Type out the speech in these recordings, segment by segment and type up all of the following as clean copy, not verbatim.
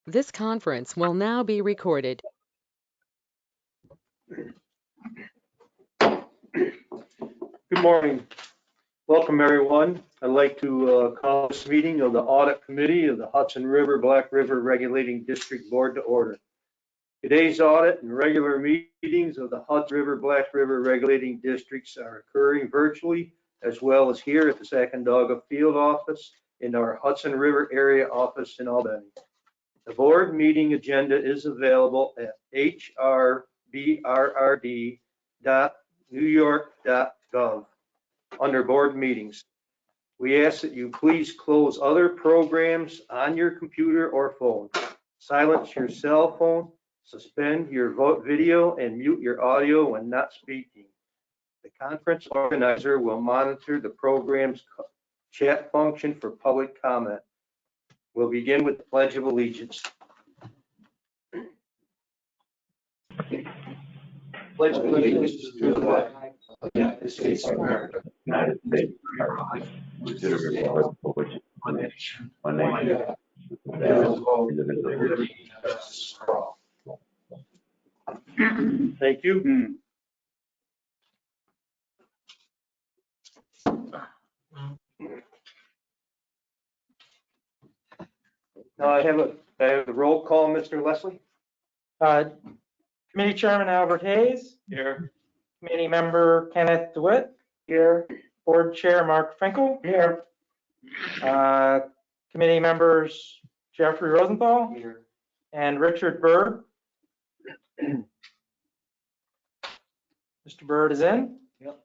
This conference will now be recorded. Good morning. Welcome, everyone. I'd like to call this meeting of the Audit Committee of the Hudson River Black River Regulating District Board to order. Today's audit and regular meetings of the Hudson River Black River Regulating Districts are occurring virtually, as well as here at the Sacandaga Field Office in our Hudson River Area Office in Albany. The board meeting agenda is available at HRBRRD.newyork.gov under board meetings. We ask that you please close other programs on your computer or phone. Silence your cell phone, suspend your video, and mute your audio when not speaking. The conference organizer will monitor the program's chat function for public comment. We'll begin with the Pledge of Allegiance. Pledge allegiance to the flag of the United States of America, United States of America, which is a republic for which one nation, indivisible, liberty and justice for all. Thank you. Now I have a roll call, Mr. Leslie. Committee Chairman Albert Hayes. Here. Committee Member Kenneth DeWitt. Here. Board Chair Mark Finkel. Here. Committee Members Jeffrey Rosenthal. Here. And Richard Bird. Mr. Bird is in. Yep.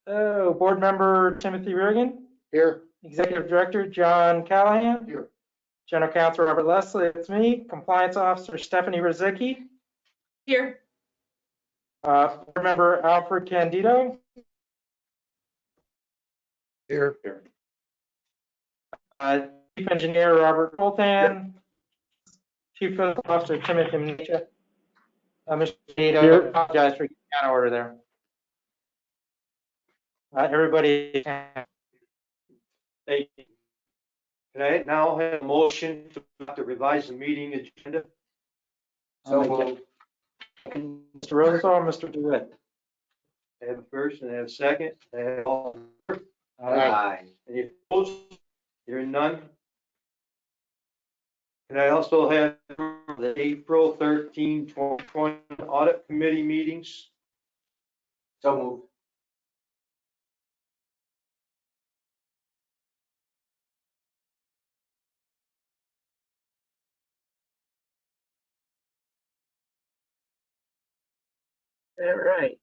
Board Member Timothy Regan. Here. Executive Director John Callahan. Here. General Counsel Robert Leslie, it's me. Compliance Officer Stephanie Rozicki. Here. Board Member Alfred Candido. Here. Chief Engineer Robert Coltan. Chief Physical Officer Timothy Mnicha. Mr. Nato, I apologize for getting out of order there. Everybody. Thank you. Can I now have a motion to revise the meeting agenda? So Mr. Rosenthal, Mr. DeWitt. I have a first and I have a second. I have all. Aye. Any opposed? Hearing none. Can I also have the April 13, 2020 Audit Committee meetings? So moved. All right.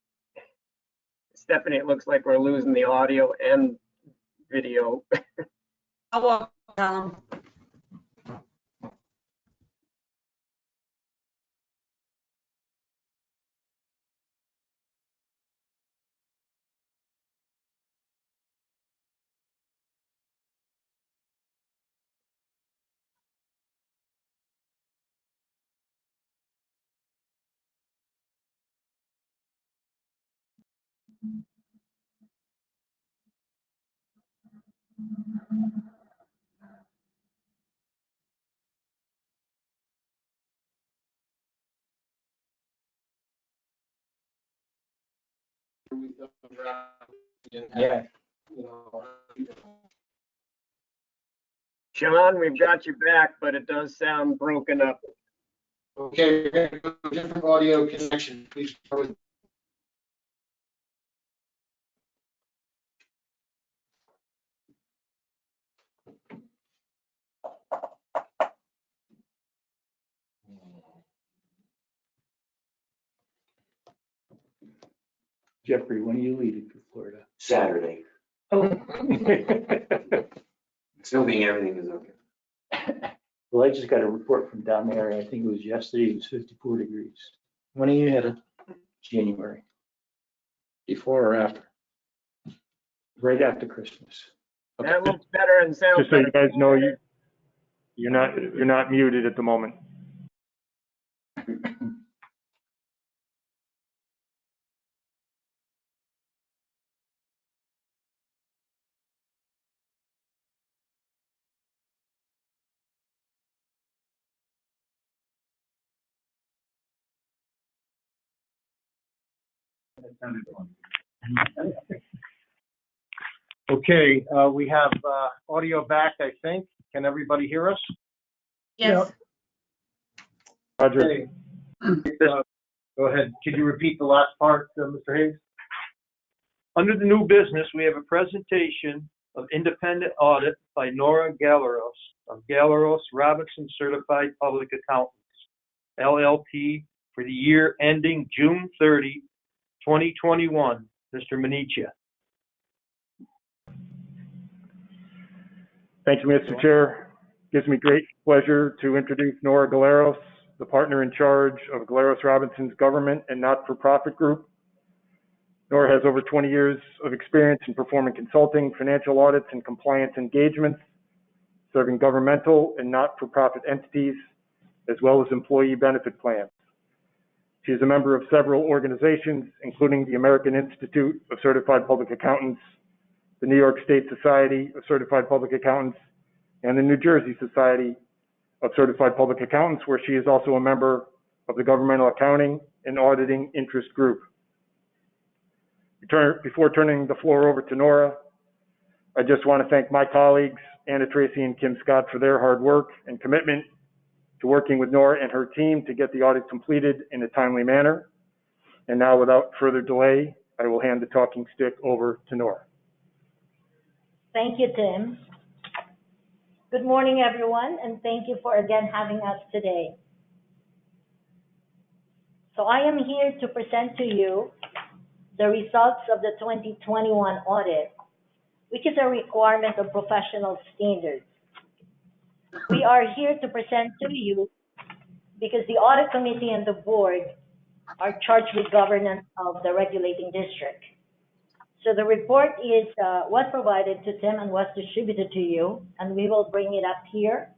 Stephanie, it looks like we're losing the audio and video. I'll walk down. Yeah. Sean, we've got you back, but it does sound broken up. Okay, different audio connection, please. Jeffrey, when are you leaving for Florida? Saturday. Oh. Assuming everything is okay. Well, I just got a report from down there. I think it was yesterday. It was 54 degrees. When are you headed? January, Before or after? right after Christmas. That looks better and sounds Just so you better. guys know, you're not muted at the moment. Okay, we have audio back, I think. Can everybody hear us? Yes. Roger. Okay. Go ahead. Could you repeat the last part, Mr. Hayes? Under the new business, we have a presentation of independent audit by Nora Galeros of Galeros Robinson Certified Public Accountants, LLP, for the year ending June 30, 2021. Mr. Minichia. Thank you, Mr. Chair. Gives me great pleasure to introduce Nora Galeros, the partner in charge of Galeros Robinson's government and not-for-profit group. Nora has over 20 years of experience in performing consulting, financial audits, and compliance engagements, serving governmental and not-for-profit entities, as well as employee benefit plans. She is a member of several organizations, including the American Institute of Certified Public Accountants, the New York State Society of Certified Public Accountants, and the New Jersey Society of Certified Public Accountants, where she is also a member of the Governmental Accounting and Auditing Interest Group. Before turning the floor over to Nora, I just want to thank my colleagues, Anna Tracy and Kim Scott, for their hard work and commitment to working with Nora and her team to get the audit completed in a timely manner. And now, without further delay, I will hand the talking stick over to Nora. Thank you, Tim. Good morning, everyone, and thank you for again having us today. So I am here to present to you the results of the 2021 audit, which is a requirement of professional standards. We are here to present to you because the audit committee and the board are charged with governance of the regulating district. So the report was provided to Tim and was distributed to you, and we will bring it up here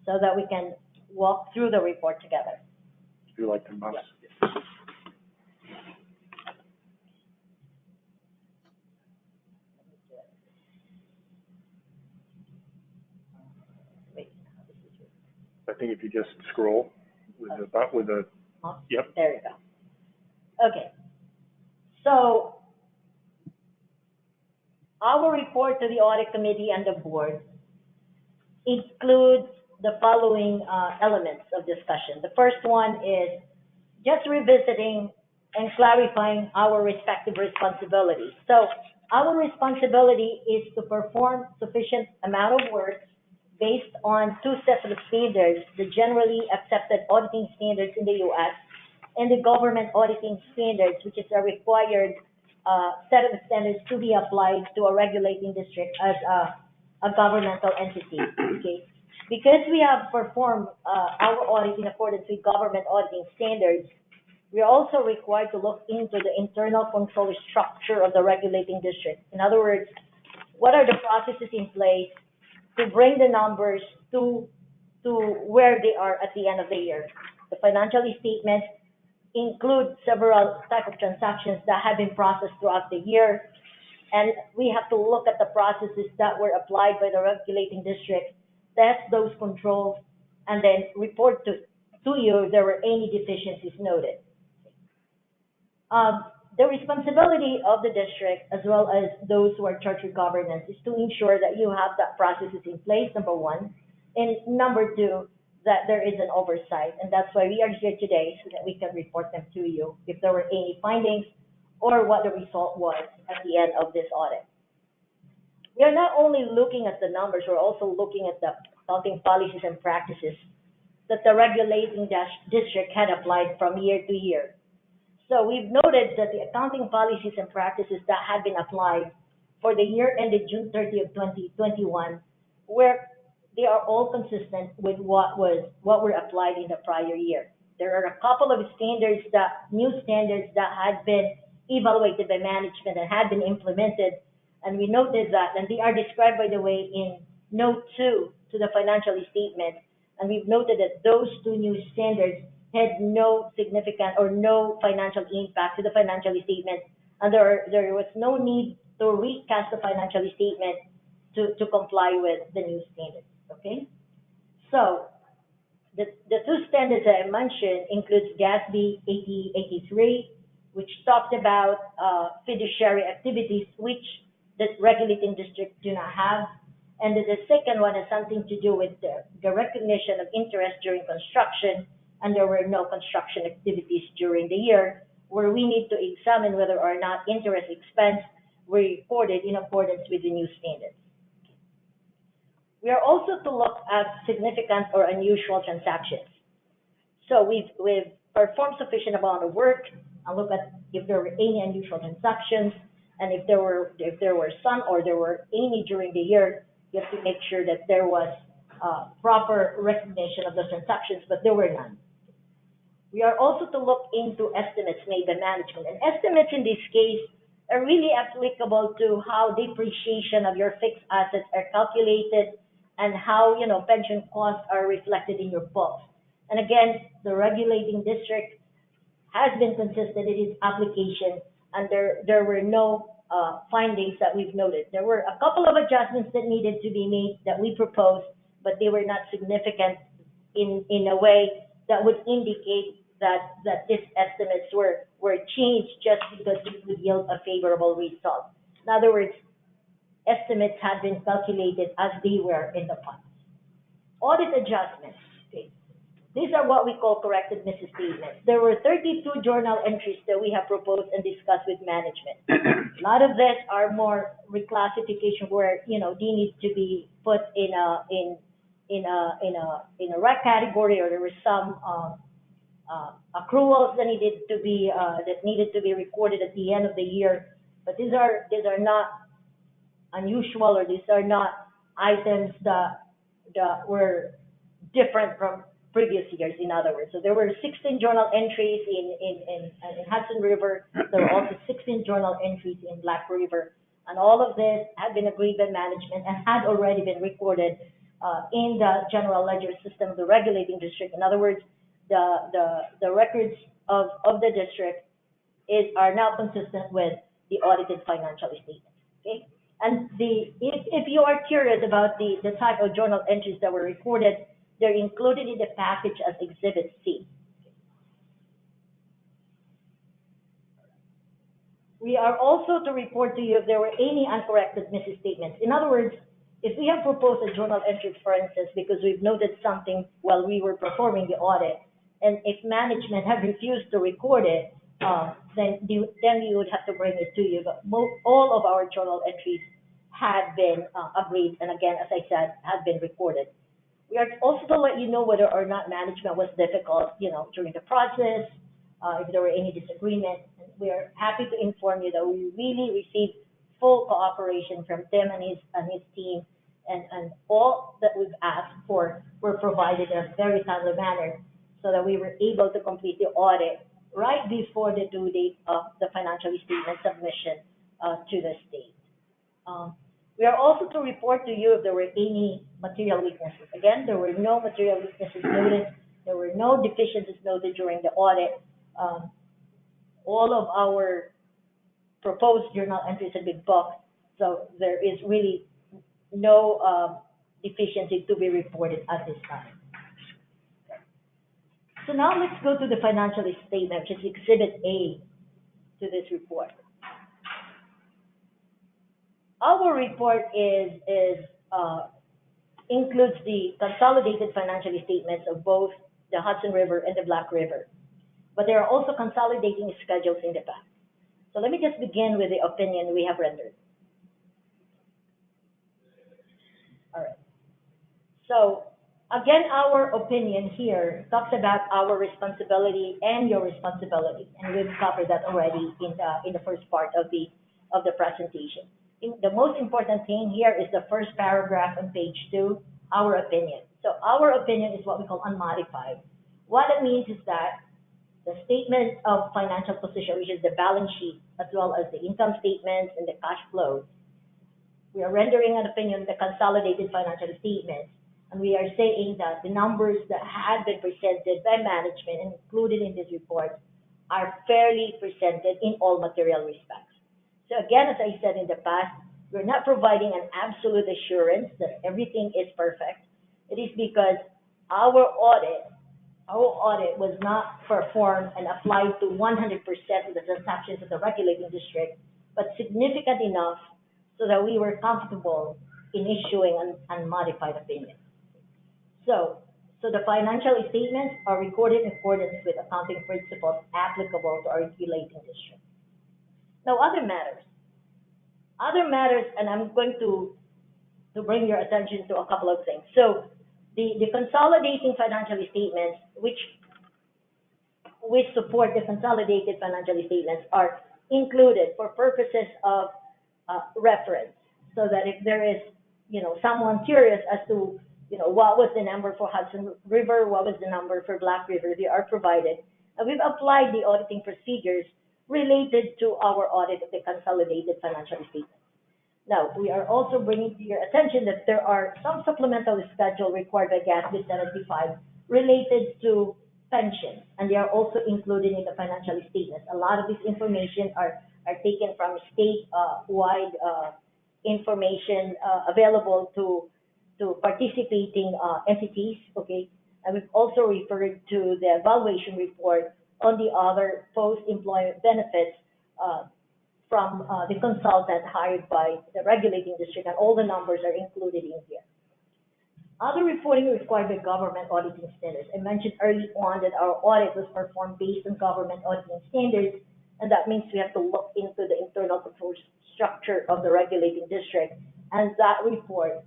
so that we can walk through the report together. Would you like to mouse? Yes. I think if you just scroll with the yep. There you go. Okay. So our report to the audit committee and the board includes the following elements of discussion. The first one is just revisiting and clarifying our respective responsibilities. So our responsibility is to perform sufficient amount of work based on two sets of standards, the generally accepted auditing standards in the U.S. and the government auditing standards, which is a required set of standards to be applied to a regulating district as a governmental entity. Okay, because we have performed our audit in accordance with government auditing standards, we are also required to look into the internal control structure of the regulating district. In other words, what are the processes in place to bring the numbers to where they are at the end of the year? The financial statements include several types of transactions that have been processed throughout the year, and we have to look at the processes that were applied by the regulating district, test those controls, and then report to you if there were any deficiencies noted. The responsibility of the district, as well as those who are charged with governance, is to ensure that you have that processes in place, number one, and number two, that there is an oversight. And that's why we are here today, so that we can report them to you if there were any findings or what the result was at the end of this audit. We are not only looking at the numbers, we're also looking at the accounting policies and practices that the regulating district had applied from year to year. So we've noted that the accounting policies and practices that had been applied for the year ended June 30 of 2021, where they are all consistent with what were applied in the prior year. There are a couple of new standards that had been evaluated by management and had been implemented, and we noted that, and they are described, by the way, in note 2 to the financial statement, and we've noted that those two new standards had no significant or no financial impact to the financial statement, and there was no need to recast the financial statement to comply with the new standards. Okay, so the two standards that I mentioned includes GASB 8083 which talked about fiduciary activities, which the regulating district do not have. And the second one has something to do with the recognition of interest during construction, and there were no construction activities during the year, where we need to examine whether or not interest expense were recorded in accordance with the new standards. We are also to look at significant or unusual transactions. So we've performed sufficient amount of work and look at if there were any unusual transactions, and if there were some or there were any during the year, you have to make sure that there was proper recognition of those transactions, but there were none. We are also to look into estimates made by management, and estimates in this case are really applicable to how depreciation of your fixed assets are calculated and how, you know, pension costs are reflected in your books. And again, the regulating district has been consistent in its application, and there were no findings that we've noted. There were a couple of adjustments that needed to be made that we proposed, but they were not significant in a way that would indicate that these estimates were changed just because it would yield a favorable result. In other words, estimates had been calculated as they were in the past. Audit adjustments. Okay. These are what we call corrected misstatements. There were 32 journal entries that we have proposed and discussed with management. A lot of these are more reclassification where, you know, they need to be put in a red category, or there were some accruals that needed to be recorded at the end of the year. But these are not unusual, or these are not items that were different from previous years, in other words. So there were 16 journal entries in Hudson River. There were also 16 journal entries in Black River. And all of this had been agreed by management and had already been recorded in the general ledger system of the regulating district. In other words, the records of the district are now consistent with the audited financial statements. Okay? And if you are curious about the type of journal entries that were recorded, they're included in the package as Exhibit C. We are also to report to you if there were any uncorrected misstatements. In other words, if we have proposed a journal entry, for instance, because we've noted something while we were performing the audit, and if management had refused to record it, then we would have to bring it to you. But all of our journal entries had been agreed, and again, as I said, had been recorded. We are also to let you know whether or not management was difficult, you know, during the process, if there were any disagreements. And we are happy to inform you that we really received full cooperation from Tim and his team, and all that we've asked for were provided in a very timely manner, so that we were able to complete the audit right before the due date of the financial statement submission to the state. We are also to report to you if there were any material weaknesses. Again, there were no material weaknesses noted. There were no deficiencies noted during the audit. All of our proposed journal entries have been booked, so there is really no deficiency to be reported at this time. So now let's go to the financial statement, which is Exhibit A to this report. Our report includes the consolidated financial statements of both the Hudson River and the Black River, but there are also consolidating schedules in the past. So let me just begin with the opinion we have rendered. All right. So again, our opinion here talks about our responsibility and your responsibility, and we've covered that already in the first part of the presentation. The most important thing here is the first paragraph on page 2, our opinion. So our opinion is what we call unmodified. What it means is that the statement of financial position, which is the balance sheet, as well as the income statements and the cash flows, we are rendering an opinion on the consolidated financial statements, and we are saying that the numbers that had been presented by management and included in this report are fairly presented in all material respects. So again, as I said in the past, we're not providing an absolute assurance that everything is perfect. It is because our audit our audit was not performed and applied to 100% of the transactions of the regulating district, but significant enough so that we were comfortable in issuing and modify the payment. So the financial statements are recorded in accordance with accounting principles applicable to our regulating district. Now, other matters, and I'm going to bring your attention to a couple of things. So the consolidating financial statements, which support the consolidated financial statements, are included for purposes of reference, so that if there is, someone curious as to, what was the number for Hudson River, what was the number for Black River, they are provided. And we've applied the auditing procedures related to our audit of the consolidated financial statements. Now, we are also bringing to your attention that there are some supplemental schedule required by GASB 75 related to pensions, and they are also included in the financial statements. A lot of this information are taken from state-wide information available to participating entities, okay? And we've also referred to the evaluation report on the other post-employment benefits from the consultant hired by the regulating district, and all the numbers are included in here. Other reporting required by government auditing standards. I mentioned early on that our audit was performed based on government auditing standards, and that means we have to look into the internal control structure of the regulating district, and that report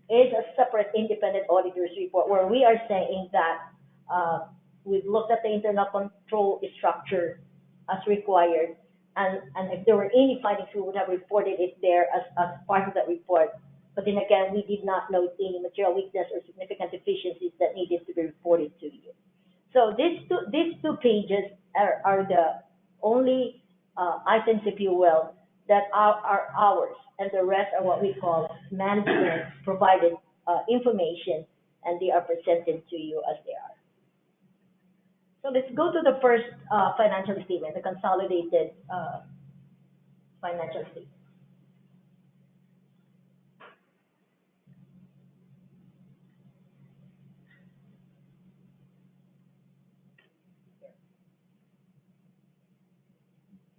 is a separate independent auditor's report where we are saying that we've looked at the internal control structure as required, and if there were any findings, we would have reported it there as part of that report. But then again, we did not note any material weakness or significant deficiencies that needed to be reported to you. So these two pages are the only items, if you will, that are ours, and the rest are what we call management provided information, and they are presented to you as they are. So let's go to the first financial statement, the consolidated financial statement.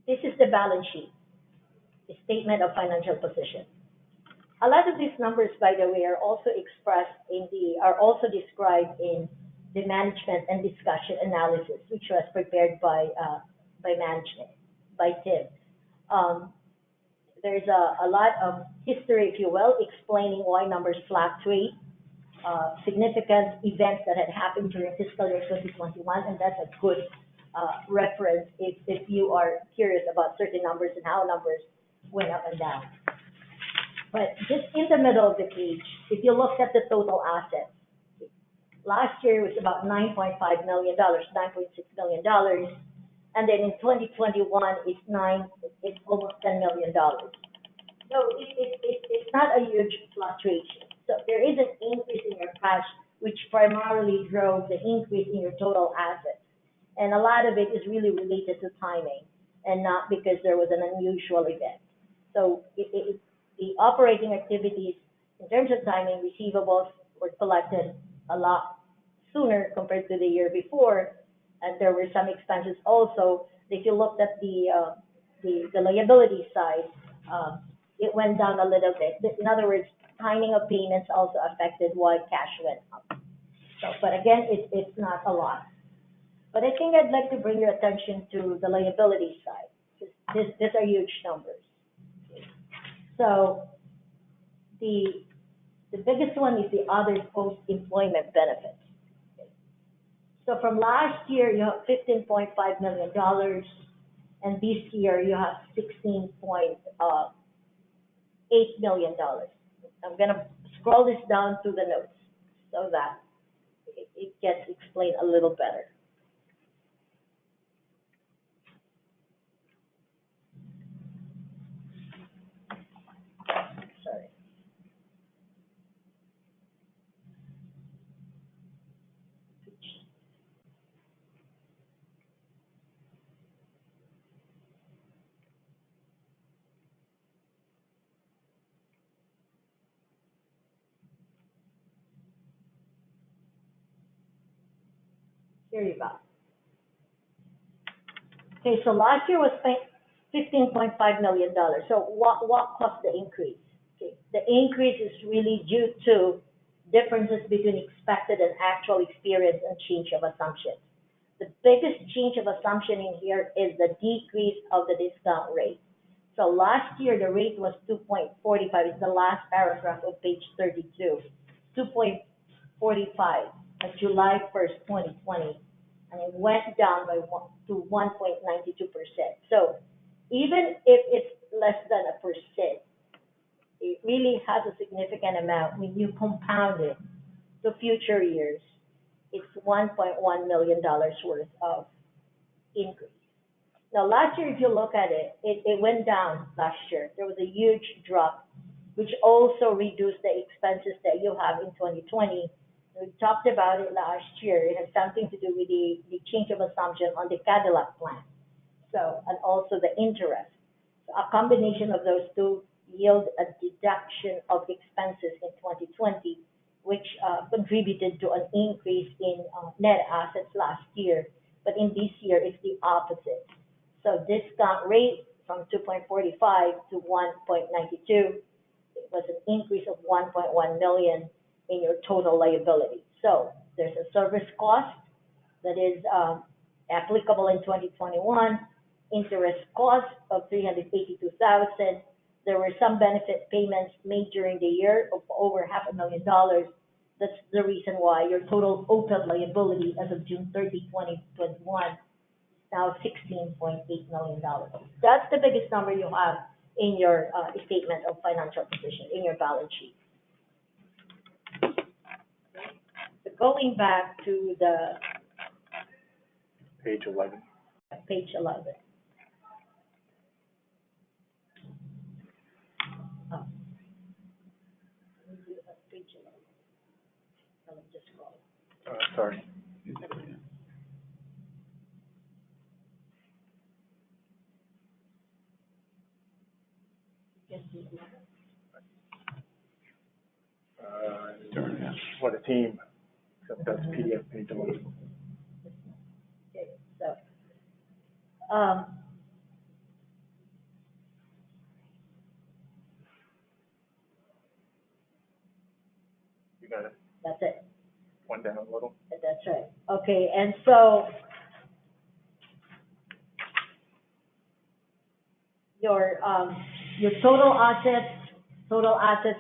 This is the balance sheet, the statement of financial position. A lot of these numbers, by the way, are also described in the management and discussion analysis, which was prepared by management, by Tim. There's a lot of history, if you will, explaining why numbers fluctuate, significant events that had happened during fiscal year 2021, and that's a good reference if you are curious about certain numbers and how numbers went up and down. But just in the middle of the page, if you look at the total assets, last year was about $9.5 million, $9.6 million, and then in 2021 it's almost $10 million. So it's not a huge fluctuation. So there is an increase in your cash, which primarily drove the increase in your total assets. And a lot of it is really related to timing and not because there was an unusual event. So the operating activities, in terms of timing, receivables were collected a lot sooner compared to the year before, and there were some expenses also. If you looked at the liability side, it went down a little bit. In other words, timing of payments also affected why cash went up. So, but again, it's not a lot. But I think I'd like to bring your attention to the liability side, because these are huge numbers. So the biggest one is the other post-employment benefits. So from last year, you have $15.5 million, and this year you have $16.8 million. I'm going to scroll this down to the notes so that it gets explained a little better. Sorry. Here you go. Okay, so last year was $15.5 million. So what caused the increase? Okay, the increase is really due to differences between expected and actual experience and change of assumptions. The biggest change of assumption in here is the decrease of the discount rate. So last year, the rate was 2.45. It's the last paragraph of page 32. 2.45 on July 1st, 2020. And it went down to 1.92%. So even if it's less than a percent, it really has a significant amount. When you compound it to future years, it's $1.1 million worth of increase. Now, last year, if you look at it, it went down last year. There was a huge drop, which also reduced the expenses that you have in 2020. We talked about it last year. It has something to do with the change of assumption on the Cadillac plan. So, and also the interest. So a combination of those two yield a deduction of expenses in 2020, which contributed to an increase in net assets last year. But in this year, it's the opposite. So discount rate from 2.45 to 1.92, it was an increase of 1.1 million in your total liability. So there's a service cost that is applicable in 2021, interest cost of 382,000. There were some benefit payments made during the year of over $500,000. That's the reason why your total OPEB liability as of June 30, 2021, is now $16.8 million. That's the biggest number you have in your statement of financial position, in your balance sheet. So going back to the Page 11. page 11. Oh. Page 11. Let me just scroll. Sorry. What a team. Except that's PDF page 11. Okay, so, You got it. that's it. One down a little. That's right. Okay, and so your total assets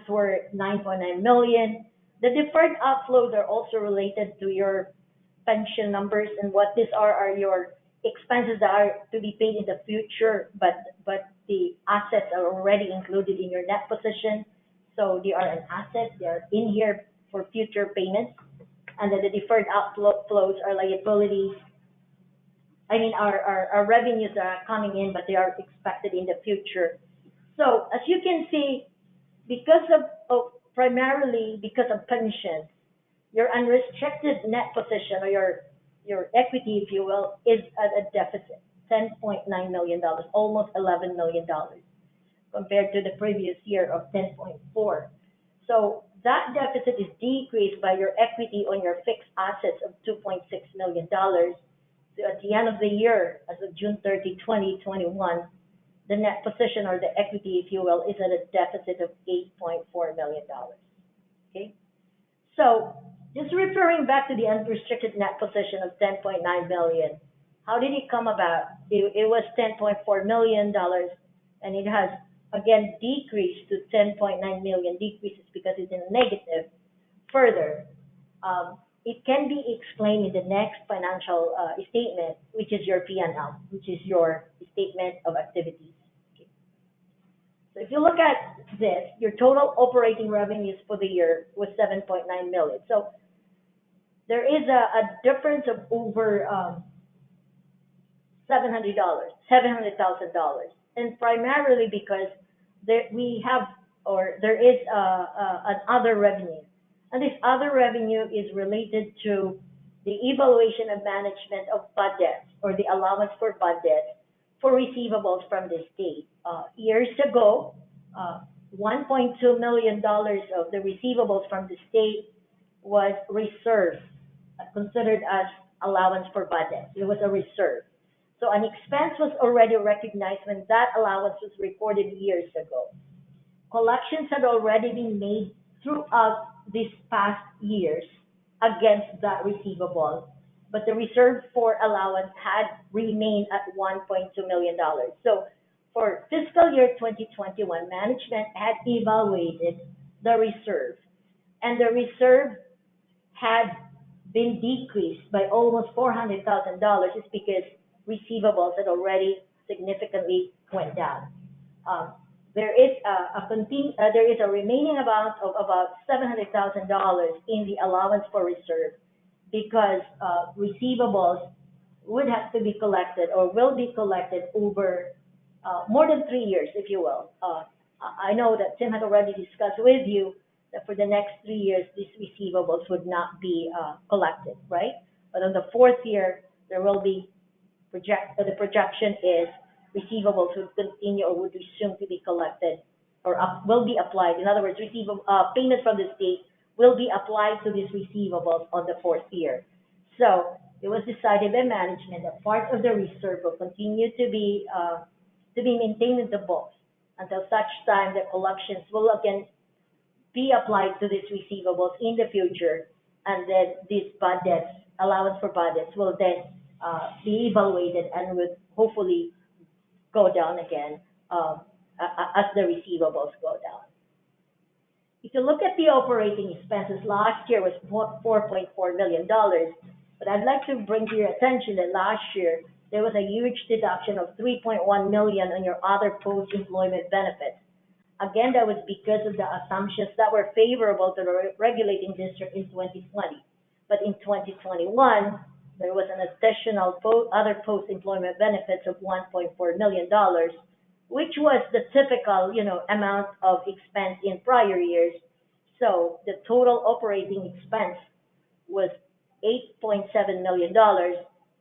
were 9.9 million. The deferred outflows are also related to your pension numbers, and what these are your expenses that are to be paid in the future, but the assets are already included in your net position. So they are an asset, they are in here for future payments. And then the deferred outflows are liabilities. I mean, our revenues are coming in, but they are expected in the future. So as you can see, because of primarily because of pensions, your unrestricted net position, or your equity, if you will, is at a deficit, $10.9 million, almost $11 million, compared to the previous year of 10.4. So that deficit is decreased by your equity on your fixed assets of $2.6 million. So at the end of the year, as of June 30, 2021, the net position, or the equity, if you will, is at a deficit of $8.4 million. Okay? So just referring back to the unrestricted net position of $10.9 million, how did it come about? It was $10.4 million, and it has again decreased to $10.9 million. Decreases because it's in negative. Further, it can be explained in the next financial statement, which is your P&L, which is your statement of activities. Okay. So if you look at this, your total operating revenues for the year was $7.9 million. So there is a difference of over $700,000, and primarily because there is an other revenue, and this other revenue is related to the evaluation and management of bad debts, or the allowance for bad debts for receivables from the state. Years ago, $1.2 million of the receivables from the state was reserved, considered as allowance for bad debts. It was a reserve. So an expense was already recognized when that allowance was recorded years ago. Collections had already been made throughout these past years against that receivable, but the reserve for allowance had remained at $1.2 million. So for fiscal year 2021, management had evaluated the reserve, and the reserve had been decreased by almost $400,000 just because receivables had already significantly went down. There is a remaining amount of about $700,000 in the allowance for reserve because receivables would have to be collected or will be collected over more than 3 years, if you will. I know that Tim had already discussed with you that for the next 3 years, these receivables would not be collected, right? But on the fourth year, there will be the projection is receivables would continue or would resume to be collected or will be applied. In other words, payments from the state will be applied to these receivables on the fourth year. So it was decided by management that part of the reserve will continue to be maintained in the books until such time that collections will again be applied to these receivables in the future, and then these bad debts, allowance for bad debts, will then be evaluated and would hopefully go down again as the receivables go down. If you look at the operating expenses, last year was $4.4 million, but I'd like to bring to your attention that last year there was a huge deduction of $3.1 million on your other post-employment benefits. Again, that was because of the assumptions that were favorable to the regulating district in 2020. But in 2021, there was an additional other post-employment benefits of $1.4 million, which was the typical, amount of expense in prior years. So the total operating expense was $8.7 million,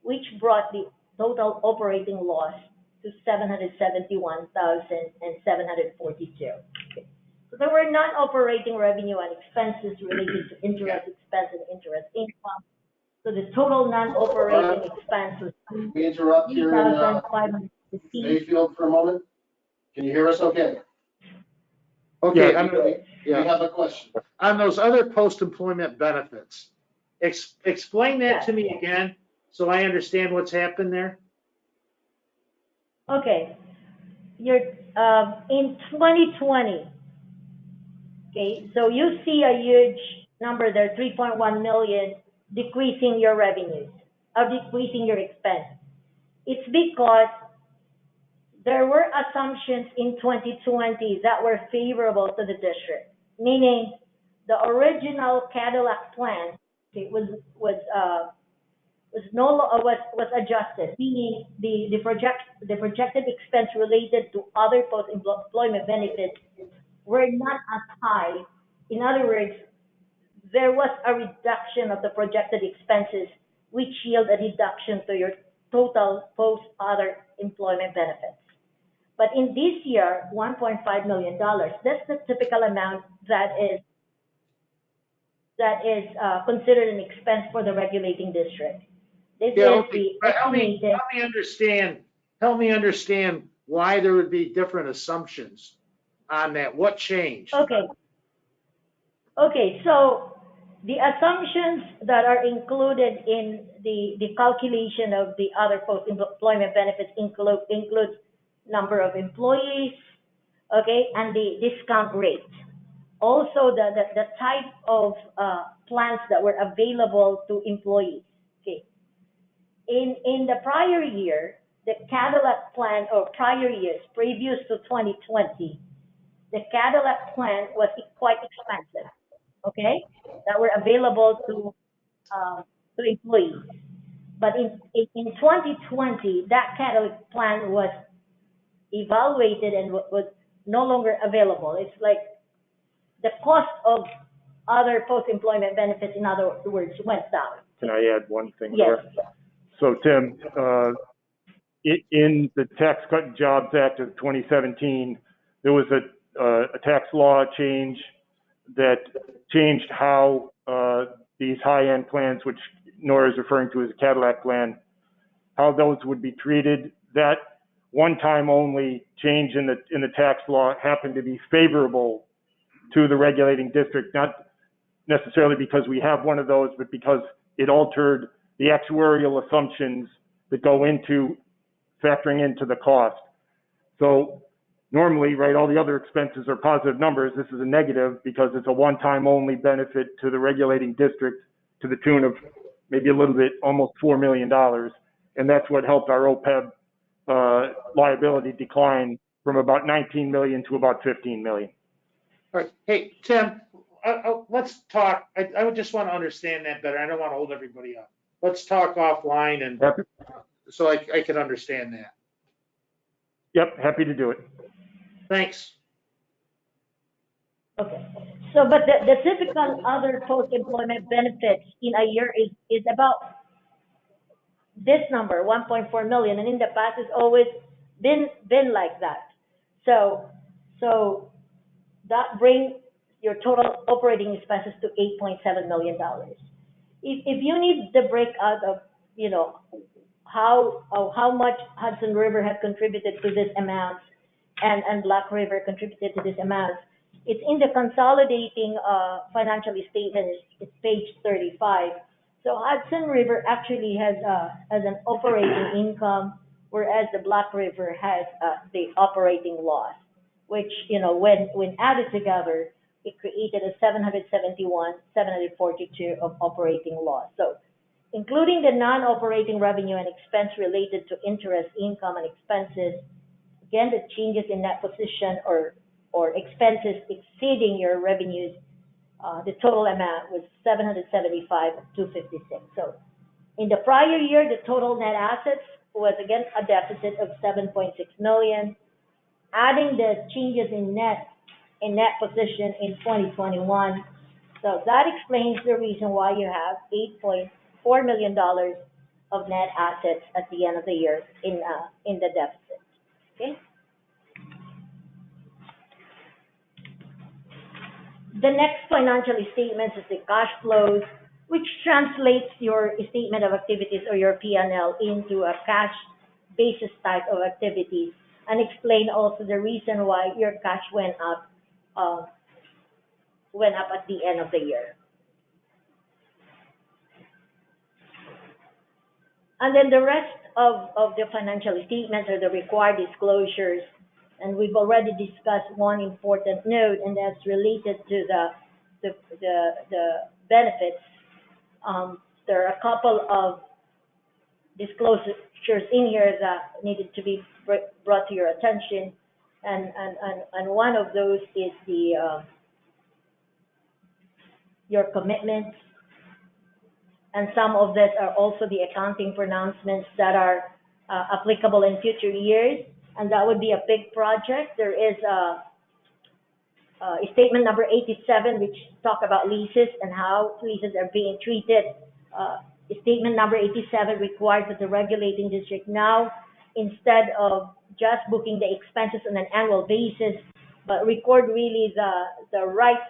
which brought the total operating loss to $771,742. So there were non-operating revenue and expenses related to interest expense and interest income. So the total non-operating expense was We interrupt here in Mayfield for a moment. Can you hear us okay? Okay, We have a question. on those other post-employment benefits, explain that to me again, so I understand what's happened there. Okay, you're in 2020. Okay, so you see a huge number there, 3.1 million, decreasing your revenues or decreasing your expense. It's because there were assumptions in 2020 that were favorable to the district, meaning the original Cadillac plan was adjusted, meaning the projected expense related to other post-employment benefits were not as high. In other words, there was a reduction of the projected expenses, which yield a deduction to your total post-other employment benefits. But in this year, $1.5 million, that's the typical amount that is considered an expense for the regulating district. This is the estimated. Help me understand why there would be different assumptions on that. What changed? Okay, so the assumptions that are included in the calculation of the other post-employment benefits includes number of employees, okay, and the discount rate. Also, the type of plans that were available to employees. Okay, in the prior year, the Cadillac plan, or prior years previous to 2020, the Cadillac plan was quite expensive. Okay, that were available to employees. But in 2020, that Cadillac plan was evaluated and was no longer available. It's like the cost of other post-employment benefits, in other words, went down. Can I add one thing? Yes. So Tim, in the Tax Cut and Jobs Act of 2017, there was a tax law change that changed how these high-end plans, which Nora is referring to as a Cadillac plan, how those would be treated. That one-time only change in the tax law happened to be favorable to the regulating district, not necessarily because we have one of those, but because it altered the actuarial assumptions that go into factoring into the cost. So normally, right, all the other expenses are positive numbers. This is a negative because it's a one-time only benefit to the regulating district to the tune of maybe a little bit, almost $4 million. And that's what helped our OPEB liability decline from about 19 million to about 15 million. All right, hey, Tim, let's talk, I would just want to understand that better. I don't want to hold everybody up. Let's talk offline and Happy, so I can understand that. yep, happy to do it. Thanks. Okay. So, but the typical other post-employment benefits in a year is about this number, 1.4 million, and in the past it's always been like that. So that brings your total operating expenses to $8.7 million. If you need the breakout of, you know, how much Hudson River had contributed to this amount and Black River contributed to this amount, it's in the consolidating financial statements. It's page 35. So Hudson River actually has an operating income, whereas the Black River has the operating loss, which, you know, when added together, it created a 742 of operating loss. So including the non-operating revenue and expense related to interest, income, and expenses, again, the changes in net position or expenses exceeding your revenues, the total amount was 775,256. So in the prior year, the total net assets was again a deficit of 7.6 million. Adding the changes in net position in 2021, so that explains the reason why you have $8.4 million of net assets at the end of the year in the deficit. Okay. The next financial statement is the cash flows, which translates your statement of activities or your P&L into a cash basis type of activities, and explain also the reason why your cash went up at the end of the year. And then the rest of the financial statements are the required disclosures. And we've already discussed one important note, and that's related to the benefits. There are a couple of disclosures in here that needed to be brought to your attention, and one of those is your commitments, and some of that are also the accounting pronouncements that are applicable in future years. And that would be a big project. There is a statement number 87, which talk about leases and how leases are being treated. Statement number 87 requires that the regulating district now, instead of just booking the expenses on an annual basis, but record really the rights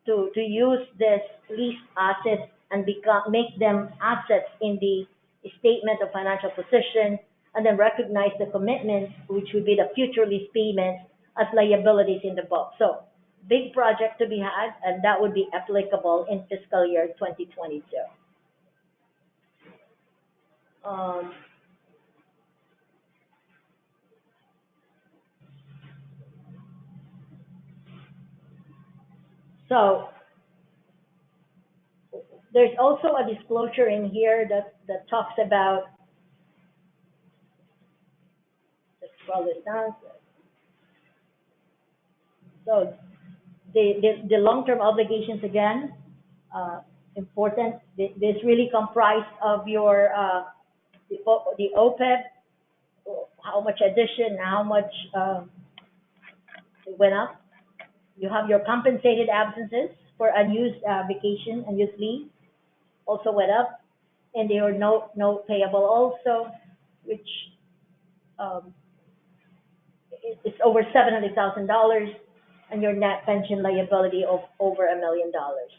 to use this lease assets and make them assets in the statement of financial position, and then recognize the commitments, which would be the future lease payments, as liabilities in the book. So big project to be had, and that would be applicable in fiscal year 2022. So there's also a disclosure in here that talks about, let's scroll this down. So the long-term obligations, again, important. This really comprised of your the OPEB, how much addition, how much went up. You have your compensated absences for unused vacation, unused leave, also went up, and there are no payable also, which it's over $700,000, and your net pension liability of over $1 million.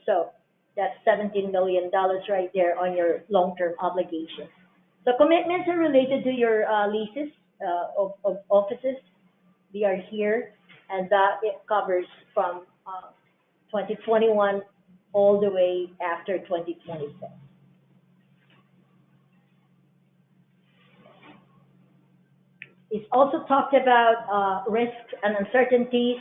So That's $17 million right there on your long-term obligations. The commitments are related to your leases of offices. They are here, and that it covers from 2021 all the way after 2026. It's also talked about risks and uncertainties.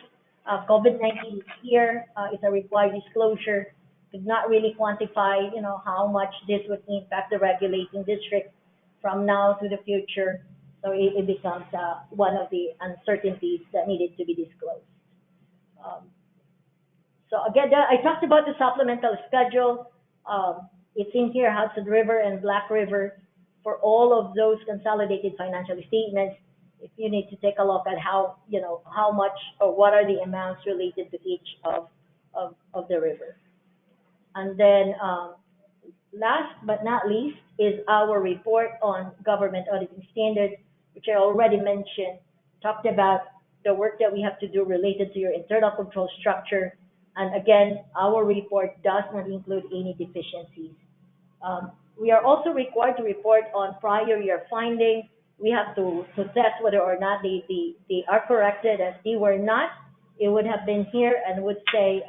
COVID-19 is here. It's a required disclosure. Could not really quantify, how much this would impact the regulating district from now to the future. So it becomes one of the uncertainties that needed to be disclosed. So again, I talked about the supplemental schedule. It's in here, Hudson River and Black River, for all of those consolidated financial statements. If you need to take a look at how much or what are the amounts related to each of the river. And then last but not least is our report on government auditing standards, which I already mentioned, talked about the work that we have to do related to your internal control structure. And again, our report does not include any deficiencies. We are also required to report on prior year findings. We have to test whether or not they are corrected. If they were not, it would have been here and would say,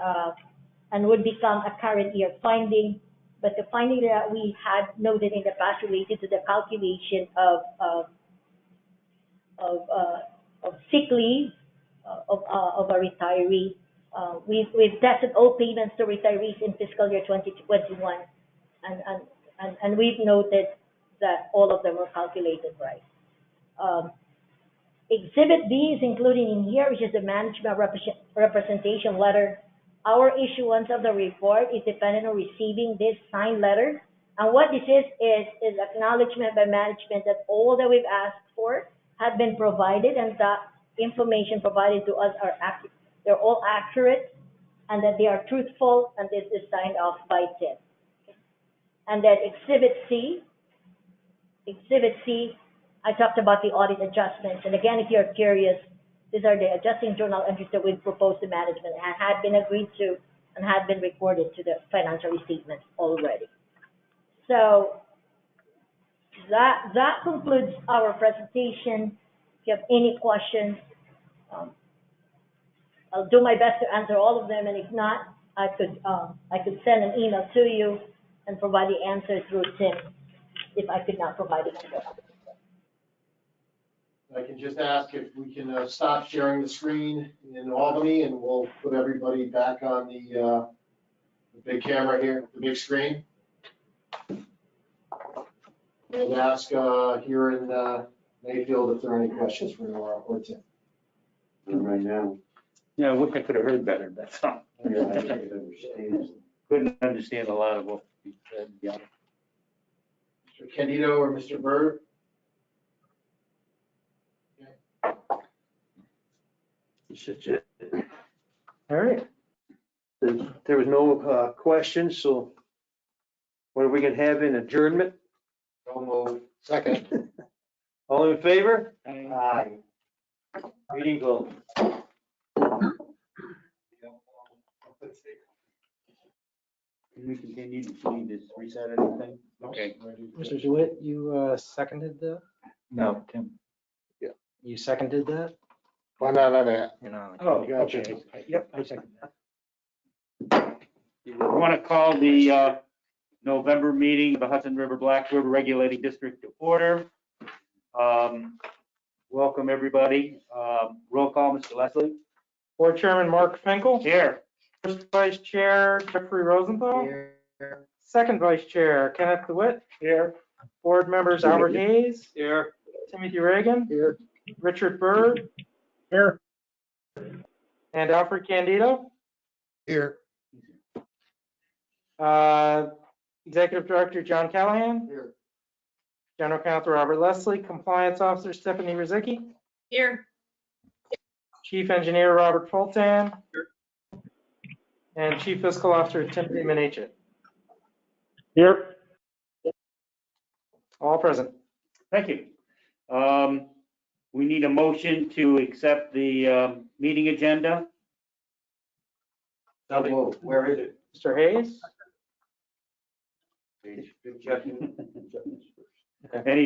and would become a current year finding. But the finding that we had noted in the past related to the calculation of sick leave of a retiree, we've tested all payments to retirees in fiscal year 2021, and we've noted that all of them were calculated right. Exhibit B is included in here, which is the management representation letter. Our issuance of the report is dependent on receiving this signed letter. And what this is acknowledgement by management that all that we've asked for have been provided, and the information provided to us are accurate. They're all accurate, and that they are truthful, and this is signed off by Tim. And then Exhibit C, I talked about the audit adjustments. And again, if you're curious, these are the adjusting journal entries that we've proposed to management and had been agreed to and had been recorded to the financial statements already. So that concludes our presentation. If you have any questions, I'll do my best to answer all of them, and if not, I could send an email to you and provide the answer through Tim if I could not provide it. I can just ask if we can stop sharing the screen in Albany, and we'll put everybody back on the big camera here, the big screen. And ask here in Mayfield if there are any questions for Nora or Tim. Right now. Yeah, I wish I could have heard better, that's all. Couldn't understand a lot of what you said, yeah. Mr. Candido or Mr. Bird? All right. There was no questions, so what are we gonna have in adjournment? So moved. Second. All in favor? Aye. Meeting closed. Can we continue to see this reset anything? Okay. Mr. Jewett, you seconded that? No, Tim. You seconded that? Well, no. You know. Oh, Gotcha. okay. Yep, I second that. We want to call the November meeting of the Hudson River Black River Regulating District to order. Welcome, everybody. Roll call, Mr. Leslie. Board Chairman Mark Finkel. Here. First Vice Chair Jeffrey Rosenthal. Here. Second Vice Chair Kenneth DeWitt. Here. Board members Albert Hayes. Here. Timothy Reagan. Here. Richard Bird. Here. And Alfred Candido. Here. Executive Director John Callahan. Here. General Counsel Robert Leslie. Compliance Officer Stephanie Rizicki. Here. Chief Engineer Robert Fulton. And Chief Fiscal Officer Timothy Menache. Here. All present. Thank you. We need a motion to accept the meeting agenda. So moved. Where is it? Mr. Hayes. Any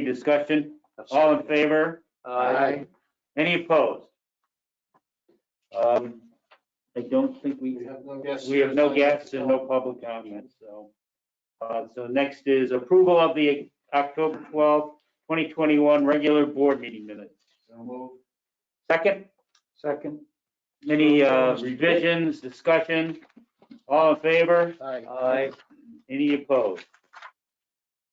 discussion? All in favor? Aye. Any opposed? I don't think We have no guests. we have no guests and no public comments, so. So next is approval of the October 12th, 2021 regular board meeting minutes. So move. Second, Second. any revisions, discussion? All in favor? Aye. Any opposed?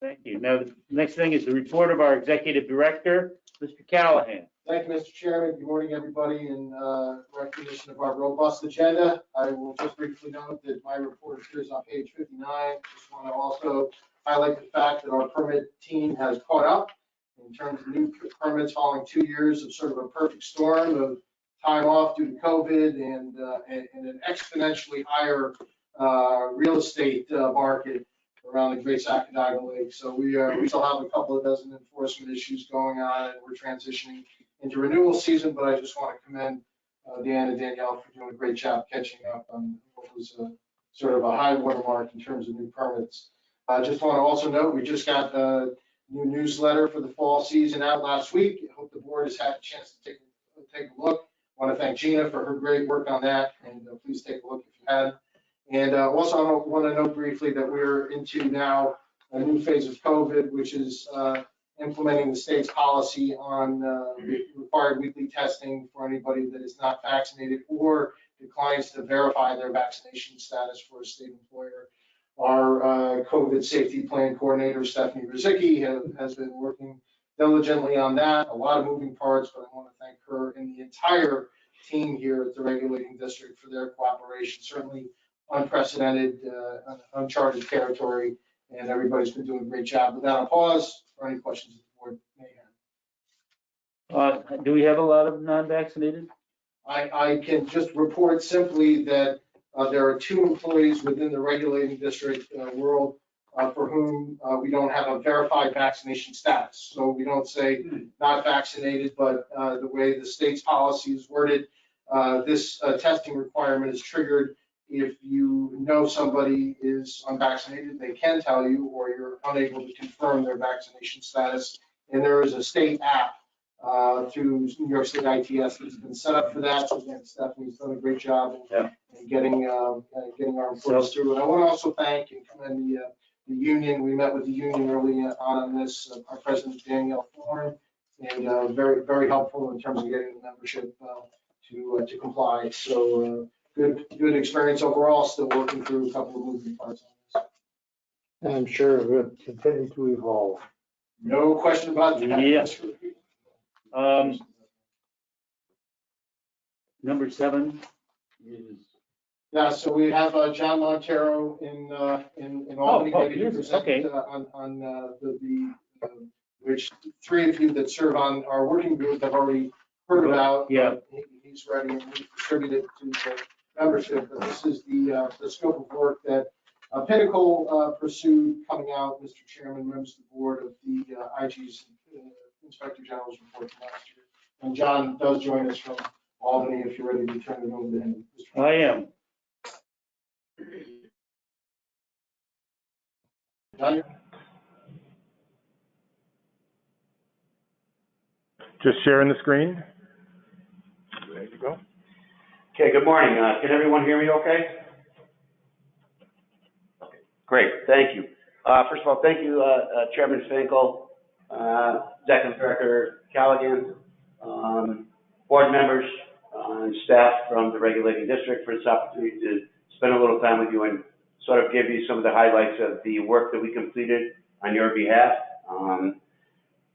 Thank you. Now, the next thing is the report of our executive director, Mr. Callahan. Thank you, Mr. Chairman. Good morning, everybody. In recognition of our robust agenda, I will just briefly note that my report appears on page 59. Just want to also highlight the fact that our permit team has caught up in terms of new permits following 2 years of sort of a perfect storm of time off due to COVID and an exponentially higher real estate market around the Great Sacandaga Lake. So we still have a couple of dozen enforcement issues going on, and we're transitioning into renewal season, but I just want to commend Dan and Danielle for doing a great job catching up on what was sort of a high watermark in terms of new permits. I just want to also note, we just got a new newsletter for the fall season out last week. I hope the board has had a chance to take a look. I want to thank Gina for her great work on that, and please take a look if you had. And also, I want to note briefly that we're into now a new phase of COVID, which is implementing the state's policy on required weekly testing for anybody that is not vaccinated or declines to verify their vaccination status for a state employer. Our COVID safety plan coordinator, Stephanie Rizicki, has been working diligently on that. A lot of moving parts, but I want to thank her and the entire team here at the regulating district for their cooperation. Certainly unprecedented, uncharted territory, and everybody's been doing a great job. With that, I'll pause for any questions that the board may have. Do we have a lot of non-vaccinated? I can just report simply that there are 2 employees within the regulating district world for whom we don't have a verified vaccination status. So we don't say not vaccinated, but the way the state's policy is worded, this testing requirement is triggered if you know somebody is unvaccinated. They can tell you, or you're unable to confirm their vaccination status. And there is a state app through New York State ITS that's been set up for that. So again, Stephanie's done a great job in getting our employees through. And I want to also thank and commend the union. We met with the union early on this. Our president, Danielle Thorne, and very, very helpful in terms of getting the membership to comply. So good experience overall. Still working through a couple of moving parts on this. And I'm sure it will continue to evolve. No question about that. Yes. Number 7 is. Yeah, so we have John Montero in Albany. Oh, Maybe he present okay. on which 3 of you that serve on our working group have already heard about. Yeah. He's ready and we've distributed to the membership. But this is the scope of work that Pinnacle pursued coming out, Mr. Chairman, members of the board, of the IG's Inspector General's report from last year. And John does join us from Albany if you're ready to turn it over to him. I am. John? Just sharing the screen. There you go. Okay, good morning. Can everyone hear me okay? Okay, great, thank you. First of all, thank you, Chairman Finkel, Executive Director Callaghan, board members, and staff from the regulating district for this opportunity to spend a little time with you and sort of give you some of the highlights of the work that we completed on your behalf.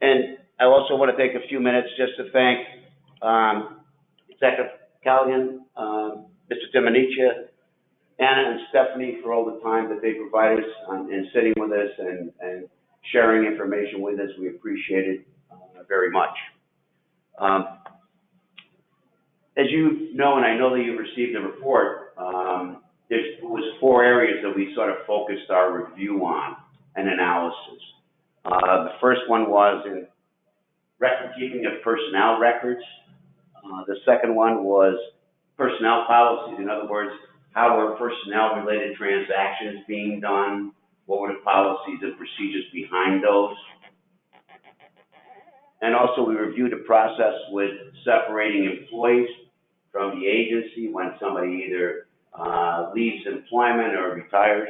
And I also want to take a few minutes just to thank Executive Callaghan, Mr. Domenicia, Anna and Stephanie for all the time that they provide us in sitting with us and sharing information with us. We appreciate it very much. As you know, and I know that you've received the report, there was 4 areas that we sort of focused our review on and analysis. The first one was in record keeping of personnel records. The second one was personnel policies. In other words, how are personnel related transactions being done? what were the policies and procedures behind those. And also we reviewed the process with separating employees from the agency when somebody either leaves employment or retires.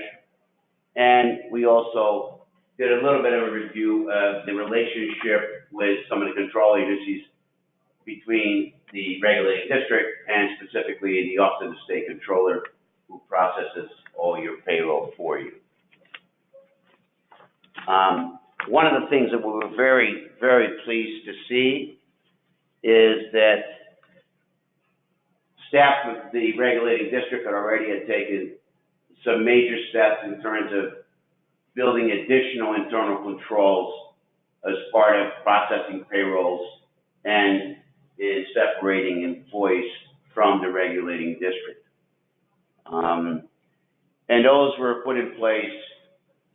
And we also did a little bit of a review of the relationship with some of the control agencies between the regulating district and specifically the Office of the State Controller, who processes all your payroll for you. One of the things that we were very, very pleased to see is that staff of the regulating district already had taken some major steps in terms of building additional internal controls as part of processing payrolls and in separating employees from the regulating district. And those were put in place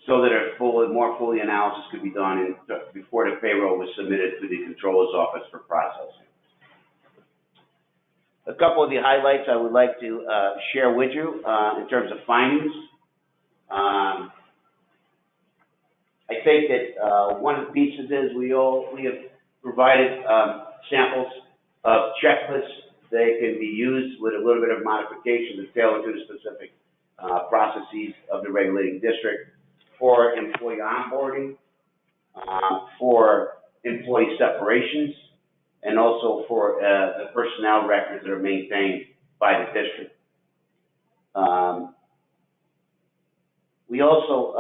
so that a more fully analysis could be done before the payroll was submitted to the controller's office for processing. A couple of the highlights I would like to share with you in terms of findings. I think that one of the pieces is we have provided samples of checklists. They can be used with a little bit of modification to tailor to the specific processes of the regulating district for employee onboarding, for employee separations, and also for the personnel records that are maintained by the district. We also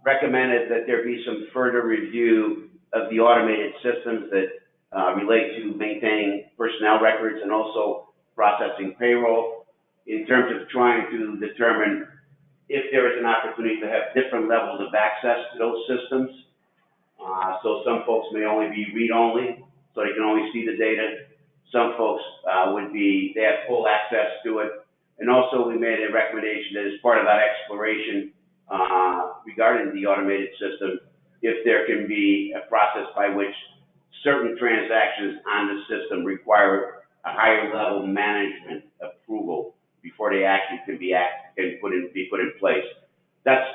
recommended that there be some further review of the automated systems that relate to maintaining personnel records and also processing payroll in terms of trying to determine if there is an opportunity to have different levels of access to those systems. So some folks may only be read-only, so they can only see the data. Some folks they have full access to it. And also we made a recommendation that as part of that exploration regarding the automated system, if there can be a process by which certain transactions on the system require a higher level management approval before they actually can be put in place. That's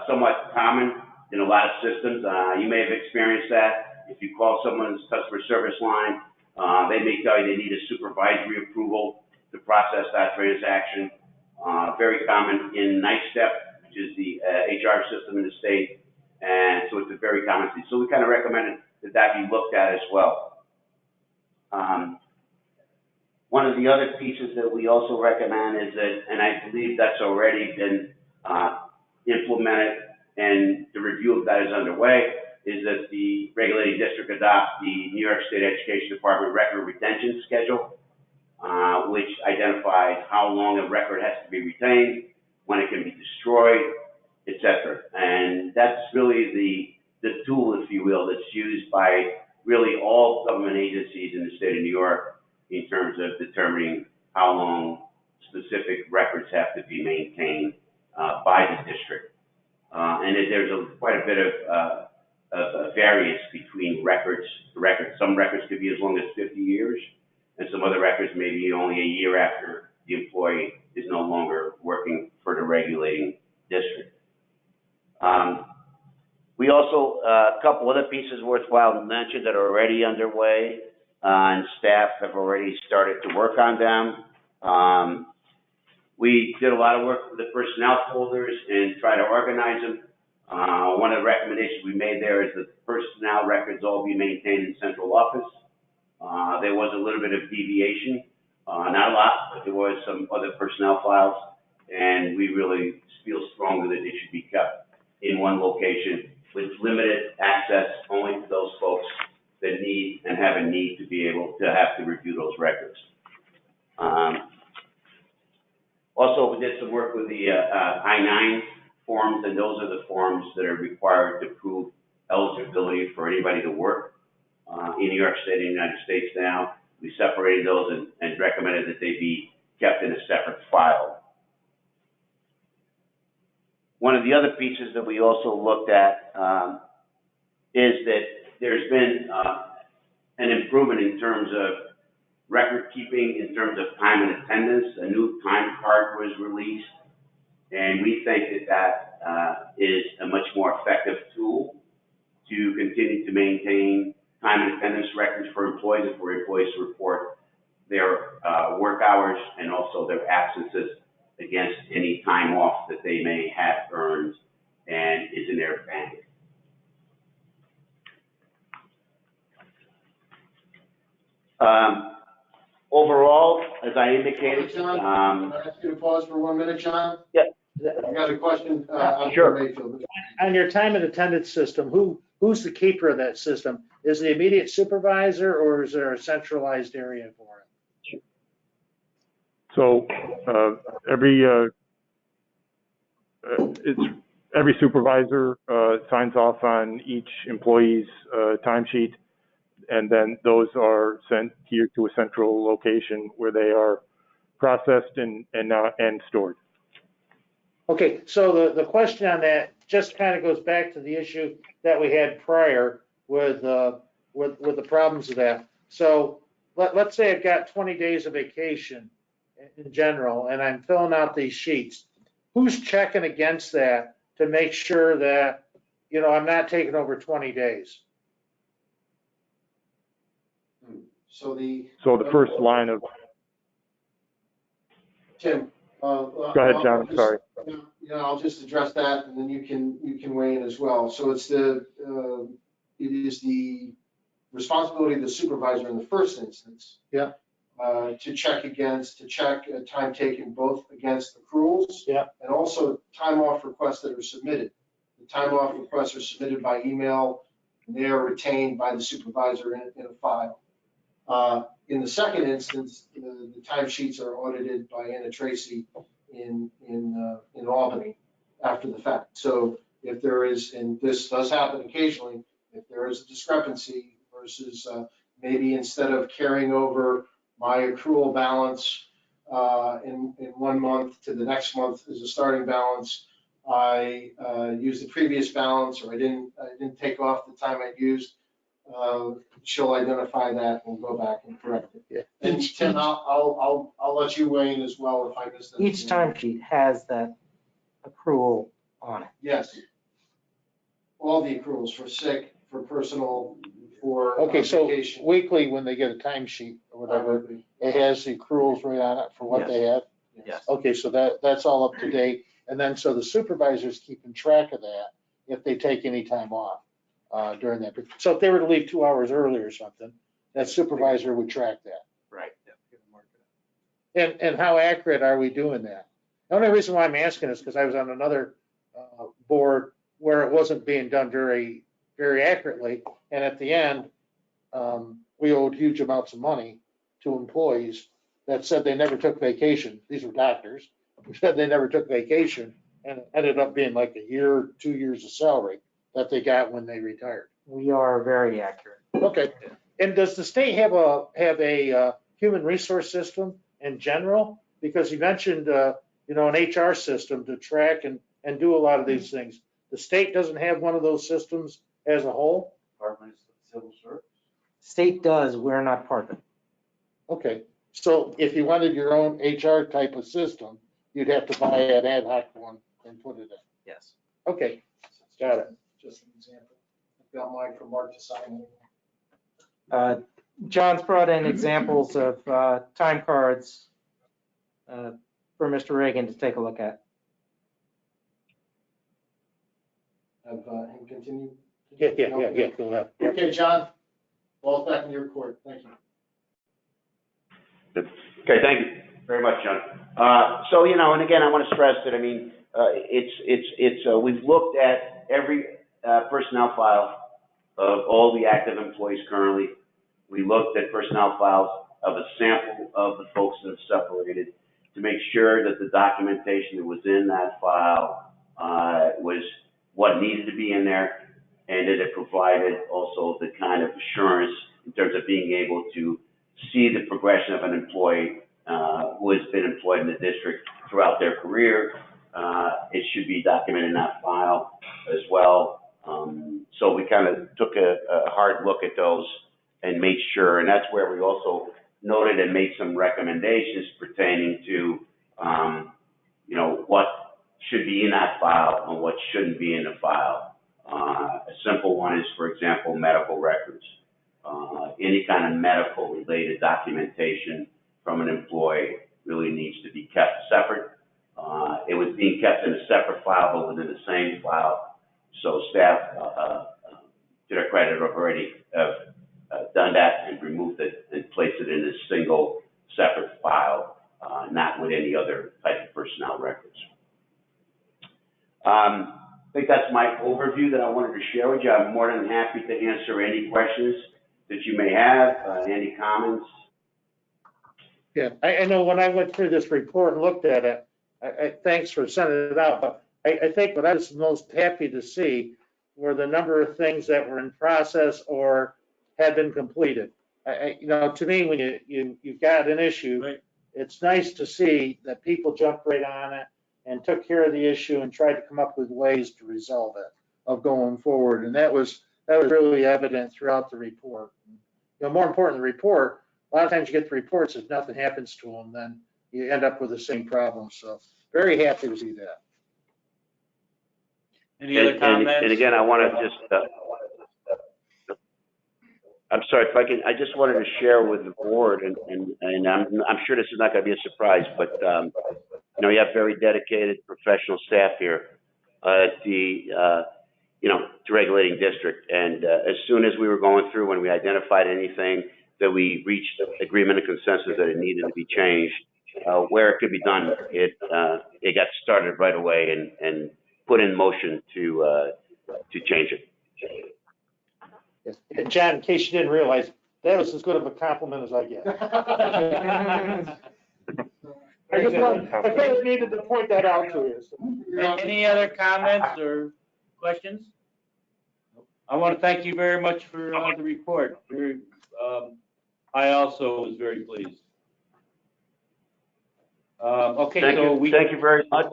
somewhat common in a lot of systems. You may have experienced that. If you call someone's customer service line, they may tell you they need a supervisory approval to process that transaction. Very common in NICE-STEP, which is the HR system in the state, and so it's a very common thing. So we kind of recommended that be looked at as well. One of the other pieces that we also recommend is that, and I believe that's already been implemented and the review of that is underway, is that the regulating district adopt the New York State Education Department record retention schedule, which identifies how long a record has to be retained, when it can be destroyed, etc. And that's really the tool, if you will, that's used by really all government agencies in the state of New York in terms of determining how long specific records have to be maintained by the district. And there's quite a bit of variance between records. Some records could be as long as 50 years, and some other records may be only a year after the employee is no longer working for the regulating district. We also, a couple other pieces worthwhile to mention that are already underway, and staff have already started to work on them. We did a lot of work with the personnel folders and try to organize them. One of the recommendations we made there is that personnel records all be maintained in central office. There was a little bit of deviation, not a lot, but there was some other personnel files, and we really feel strongly that they should be kept in one location with limited access only to those folks that need and have a need to be able to have to review those records. Also, we did some work with the I-9 forms, and those are the forms that are required to prove eligibility for anybody to work in New York State and the United States now. We separated those and recommended that they be kept in a separate file. One of the other pieces that we also looked at is that there's been an improvement in terms of record keeping, in terms of time and attendance. A new time card was released, and we think that is a much more effective tool to continue to maintain time and attendance records for employees and for employees to report their work hours and also their absences against any time off that they may have earned and is in their bank. Overall, as I indicated, John, can I ask you to pause for 1 minute, John? Yeah. I got a question. Sure. Mayfield. On your time and attendance system, who's the keeper of that system? Is the immediate supervisor, or is there a centralized area for it? So every supervisor signs off on each employee's timesheet, and then those are sent here to a central location where they are processed and stored. Okay, so the question on that just kind of goes back to the issue that we had prior with the problems of that. So let's say I've got 20 days of vacation in general, and I'm filling out these sheets. Who's checking against that to make sure that, I'm not taking over 20 days? So the first line of. Tim. Go ahead, John. I'm sorry. I'll just address that, and then you can weigh in as well. So it is the responsibility of the supervisor in the first instance. Yeah. To check time taken both against accruals. Yeah. And also time off requests that are submitted. The time off requests are submitted by email, and they are retained by the supervisor in a file. In the second instance, the timesheets are audited by Anna Tracy in Albany after the fact. So if there is, and this does happen occasionally, if there is a discrepancy versus maybe instead of carrying over my accrual balance in 1 month to the next month as a starting balance, I used the previous balance, or I didn't take off the time I'd used. She'll identify that and go back and correct it. Yeah. And Tim, I'll let you weigh in as well if I missed anything. Each timesheet has that accrual on it. Yes. All the accruals for sick, for personal, for Okay, so vacation. weekly, when they get a timesheet or whatever, it has the accruals right on it for what they have? Yes. Okay, so that's all up to date. And then, so the supervisor's keeping track of that if they take any time off during that. So if they were to leave 2 hours early or something, that supervisor would track that. Right. And how accurate are we doing that? The only reason why I'm asking is because I was on another board where it wasn't being done very, very accurately. And at the end, we owed huge amounts of money to employees that said they never took vacation. These were doctors who said they never took vacation, and it ended up being like a year, 2 years of salary that they got when they retired. We are very accurate. Okay. And does the state have a human resource system in general? Because you mentioned, an HR system to track and do a lot of these things. The state doesn't have one of those systems as a whole? Department of Civil Service. State does, we're not part of it. Okay. So if you wanted your own HR type of system, you'd have to buy an ad hoc one and put it in. Yes. Okay. Got it. Just an example. I've got mine from Mark to sign. John's brought in examples of time cards for Mr. Reagan to take a look at. Have him continue. Yeah. Go ahead. Okay, John. Ball's back in your court. Thank you. Okay, thank you very much, John. So, and again, I want to stress that, we've looked at every personnel file of all the active employees currently. We looked at personnel files of a sample of the folks that have separated to make sure that the documentation that was in that file was what needed to be in there, and that it provided also the kind of assurance in terms of being able to see the progression of an employee who has been employed in the district throughout their career. It should be documented in that file as well. So we kind of took a hard look at those and made sure, and that's where we also noted and made some recommendations pertaining to, what should be in that file and what shouldn't be in the file. A simple one is, for example, medical records. Any kind of medical related documentation from an employee really needs to be kept separate. It was being kept in a separate file, but within the same file. So staff, to their credit, have already done that and removed it and placed it in a single separate file, not with any other type of personnel records. I think that's my overview that I wanted to share with you. I'm more than happy to answer any questions that you may have, any comments. Yeah, I know when I went through this report and looked at it, thanks for sending it out, but I think what I was most happy to see were the number of things that were in process or had been completed. You know, to me, when you've got an issue, right, it's nice to see that people jumped right on it and took care of the issue and tried to come up with ways to resolve it of going forward. And that was really evident throughout the report. You know, more important than the report, a lot of times you get the reports, if nothing happens to them, then you end up with the same problem. So very happy to see that. Any other comments? And again, I want to just, I'm sorry, if I can, I just wanted to share with the board, and I'm sure this is not going to be a surprise, but you know, you have very dedicated professional staff here at the, you know, regulating district. And as soon as we were going through, when we identified anything that we reached agreement and consensus that it needed to be changed, where it could be done, it got started right away and put in motion to change it. Yes. And John, in case you didn't realize, that was as good of a compliment as I get. I kind of needed to point that out to you. So. Any other comments or questions? I want to thank you very much for the report. I also was very pleased. Okay, thank so you. Thank you very much.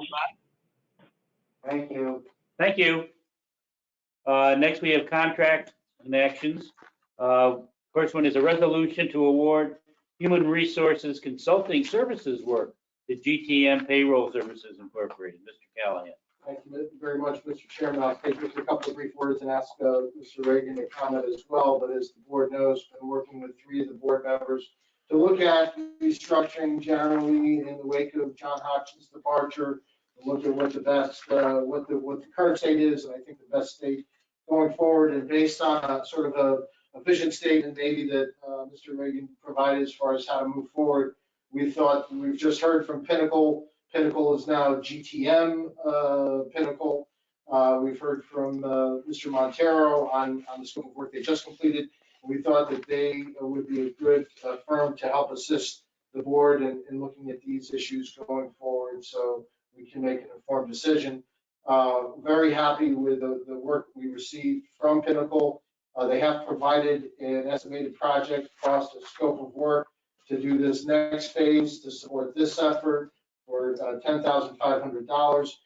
Thank you. Thank you. Next, we have contract and actions. First one is a resolution to award human resources consulting services work to GTM Payroll Services Incorporated. Mr. Callahan. Thank you very much, Mr. Chairman. I'll take just a couple of brief words and ask Mr. Reagan to comment as well. But as the board knows, I've been working with 3 of the board members to look at restructuring generally in the wake of John Hodgson's departure, to look at what the best, what the current state is, and I think the best state going forward. And based on a sort of a vision statement maybe that Mr. Reagan provided as far as how to move forward, we thought, we've just heard from Pinnacle. Pinnacle is now GTM Pinnacle. We've heard from Mr. Montero on the scope of work they just completed. We thought that they would be a good firm to help assist the board in looking at these issues going forward, so we can make an informed decision. Very happy with the work we received from Pinnacle. They have provided an estimated project cost of scope of work to do this next phase to support this effort for $10,500.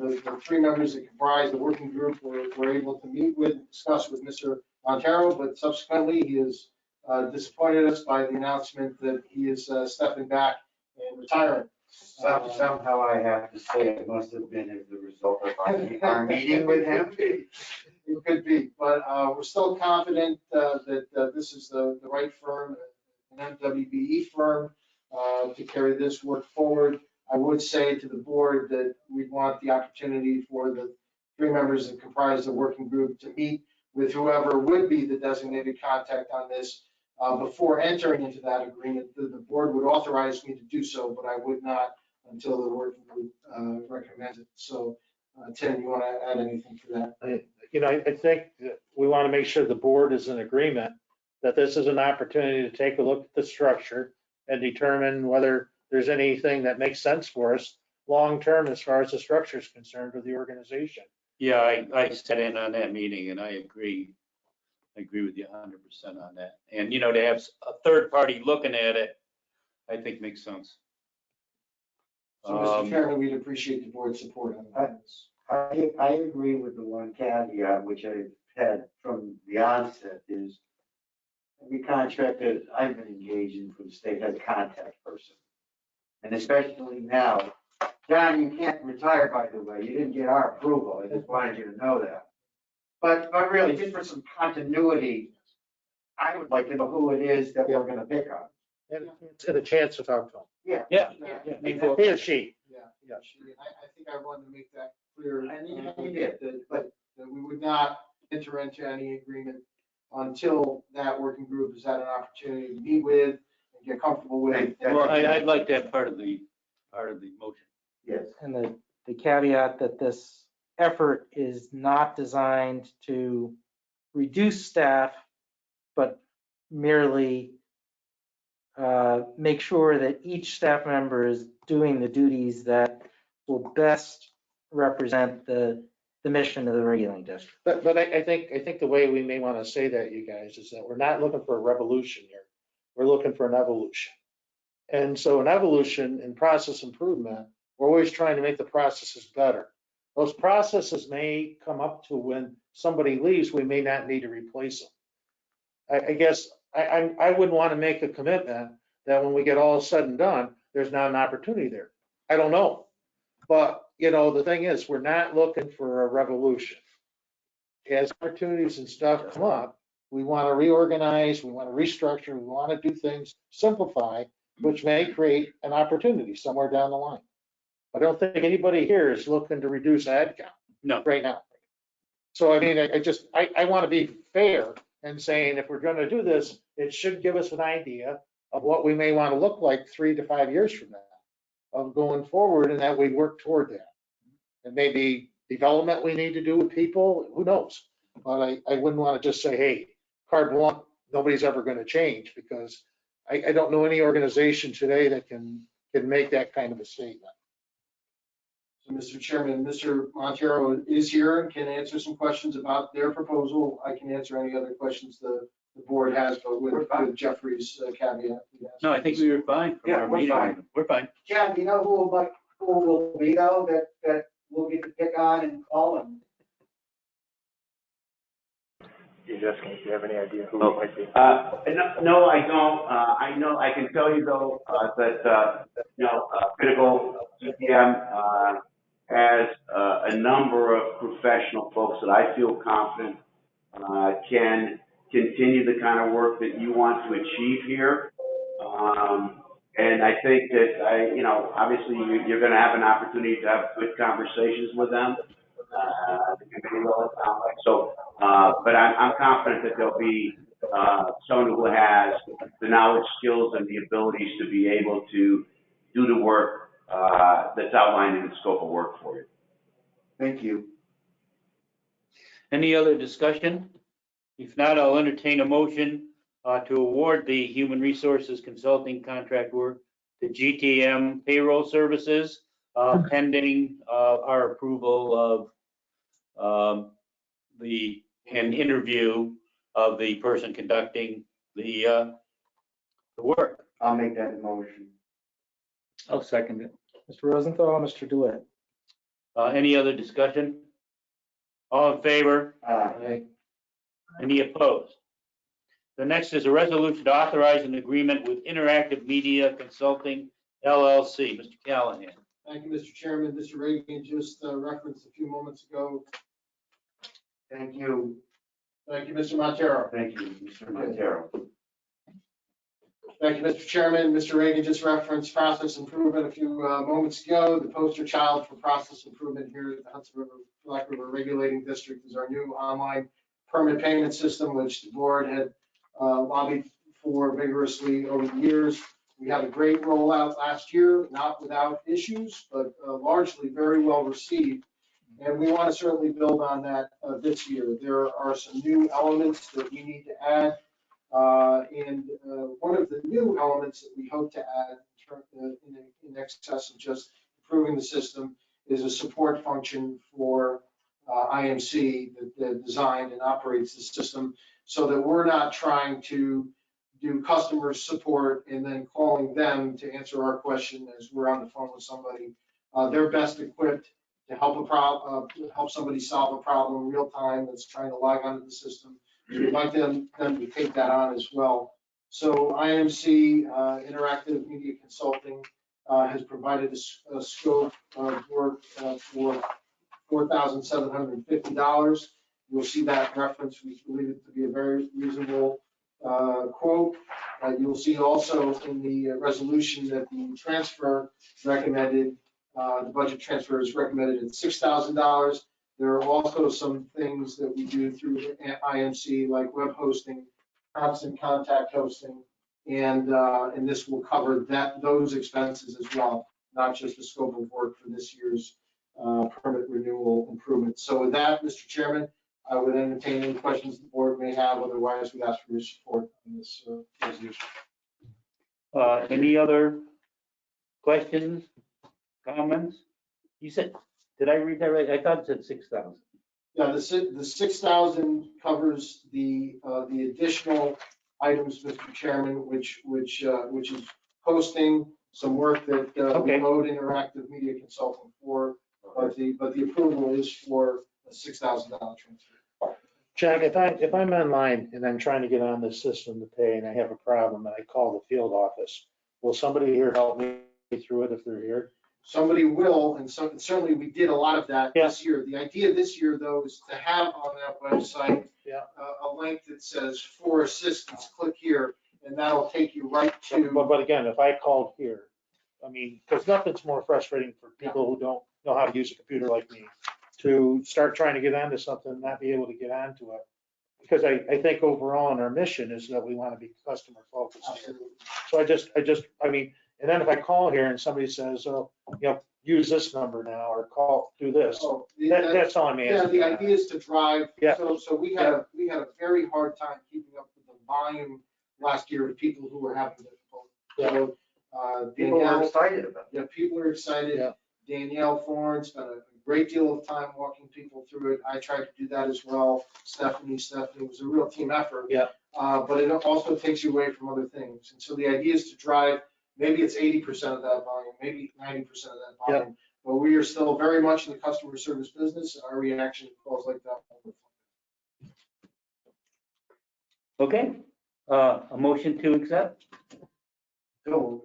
The 3 members that comprise the working group were able to meet with, discuss with Mr. Montero, but subsequently he has disappointed us by the announcement that he is stepping back and retiring. Somehow I have to say it must have been as a result of our meeting with him. It could be, but we're still confident that this is the right firm, an MWBE firm, to carry this work forward. I would say to the board that we want the opportunity for the 3 members that comprise the working group to meet with whoever would be the designated contact on this before entering into that agreement. The board would authorize me to do so, but I would not until the working group recommends it. So, Tim, you want to add anything to that? You know, I think that we want to make sure the board is in agreement that this is an opportunity to take a look at the structure and determine whether there's anything that makes sense for us long-term as far as the structure is concerned with the organization. Yeah, I sat in on that meeting and I agree. I agree with you 100% on that. And, you know, to have a third party looking at it, I think makes sense. So, Mr. Chairman, we'd appreciate the board's support on that. I agree with the one caveat, which I've had from the onset, is every contractor I've been engaged in for the state has a contact person. And especially now, John, you can't retire, by the way. You didn't get our approval. I just wanted you to know that. But really, just for some continuity, I would like to know who it is that we're gonna pick on. And a chance to talk to them. Yeah. He or she. Yeah, I think I wanted to make that clear. And you did. But we would not enter into any agreement until that working group has had an opportunity to meet with and get comfortable with. Well, I'd like that part of the motion. Yes. And the caveat that this effort is not designed to reduce staff, but merely make sure that each staff member is doing the duties that will best represent the mission of the regulating district. But I think the way we may want to say that, you guys, is that we're not looking for a revolution here. We're looking for an evolution. And so an evolution in process improvement, we're always trying to make the processes better. Those processes may come up to when somebody leaves, we may not need to replace them. I guess I wouldn't want to make a commitment that when we get all said and done, there's not an opportunity there. I don't know. But, you know, the thing is, we're not looking for a revolution. As opportunities and stuff come up, we want to reorganize, we want to restructure, we want to do things, simplify, which may create an opportunity somewhere down the line. I don't think anybody here is looking to reduce ad count. No. Right now. So, I mean, I want to be fair and saying if we're going to do this, it should give us an idea of what we may want to look like 3 to 5 years from now of going forward, and that we work toward that. And maybe development we need to do with people, who knows? But I wouldn't want to just say, hey, carte blanche, nobody's ever going to change, because I don't know any organization today that can make that kind of a statement. So, Mr. Chairman, Mr. Montero is here and can answer some questions about their proposal. I can answer any other questions the board has, but with Jeffrey's caveat. No, I think we were fine from our meeting. Fine. We're fine. John, do you know who will be though, that we'll get to pick on and call them? You're asking if you have any idea who Oh, it might be. No, I don't. I know, I can tell you though, that, Critical CPM, has a number of professional folks that I feel confident, can continue the kind of work that you want to achieve here. And I think that obviously you're gonna have an opportunity to have good conversations with them. The committee will, it sounds like. So, but I'm confident that there'll be someone who has the knowledge, skills, and the abilities to be able to do the work that's outlined in the scope of work for you. Thank you. Any other discussion? If not, I'll entertain a motion to award the Human Resources Consulting contract work to GTM Payroll Services, pending our approval of an interview of the person conducting the work. I'll make that motion. I'll second it. Mr. Rosenthal, Mr. DeWitt. Any other discussion? All in favor? Any opposed? The next is a resolution to authorize an agreement with Interactive Media Consulting LLC. Mr. Callahan. Thank you, Mr. Chairman. Mr. Reagan just referenced a few moments ago. Thank you. Thank you, Mr. Montero. Thank you, Mr. Montero. Thank you, Mr. Chairman. Mr. Reagan just referenced process improvement a few moments ago. The poster child for process improvement here at the Hudson River, Black River Regulating District is our new online permit payment system, which the board had lobbied for vigorously over the years. We had a great rollout last year, not without issues, but largely very well received. And we want to certainly build on that this year. There are some new elements that we need to add. And one of the new elements that we hope to add in excess of just improving the system is a support function for IMC that designed and operates the system, so that we're not trying to do customer support and then calling them to answer our question as we're on the phone with somebody. They're best equipped to help help somebody solve a problem in real time that's trying to log onto the system. We'd like them to take that on as well. So IMC, Interactive Media Consulting, has provided a scope of work for $4,750. You'll see that reference. We believe it to be a very reasonable quote. You'll see also in the resolution that the transfer recommended, the budget transfer is recommended at $6,000. There are also some things that we do through IMC, like web hosting, constant contact hosting, and this will cover those expenses as well, not just the scope of work for this year's permit renewal improvements. So with that, Mr. Chairman, I would entertain any questions the board may have. Otherwise, we'd ask for your support on this resolution. Any other questions, comments? You said, did I read that right? I thought it said 6,000. Yeah, the 6,000 covers the additional items, Mr. Chairman, which is hosting, some work that we owed Interactive Media Consulting for, but the approval is for a $6,000 transfer. Jack, if I'm online and I'm trying to get on this system to pay and I have a problem and I call the field office, will somebody here help me through it if they're here? Somebody will, and certainly we did a lot of that this year. The idea this year, though, is to have on that website a link that says for assistance, click here, and that'll take you right to. But again, if I called here, I mean, because nothing's more frustrating for people who don't know how to use a computer like me, to start trying to get onto something and not be able to get onto it. Because I think overall in our mission is that we want to be customer focused. So I mean, and then if I call here and somebody says, oh, use this number now or do this, that's on me. Yeah, the idea is to drive. Yeah. So we had a very hard time keeping up with the volume last year of people who were having difficulty. So, people are excited about it. Yeah, people are excited. Yeah. Danielle Thorne spent a great deal of time walking people through it. I tried to do that as well. Stephanie, it was a real team effort. Yeah. But it also takes you away from other things. And so the idea is to drive, maybe it's 80% of that volume, maybe 90% of that volume. Yep. But we are still very much in the customer service business, and our reaction to calls like that. Okay. A motion to accept? So,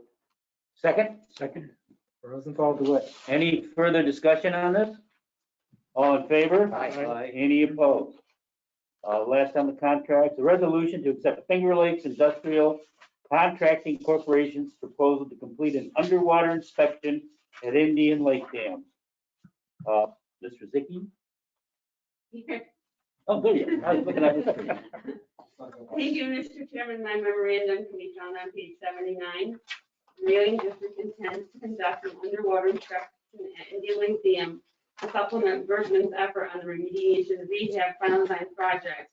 Second? Rosenthal, do it. Any further discussion on this? All in favor? Aye. Any opposed? Last on the contract, the resolution to accept Finger Lakes Industrial Contracting Corporation's proposal to complete an underwater inspection at Indian Lake Dam. Mr. Zicki? Oh, good. I was looking at this. Thank you, Mr. Chairman. My memorandum can be found on page 79. Mailing district intends to conduct an underwater inspection at Indian Lake Dam to supplement Bergman's effort on the remediation rehab final design project.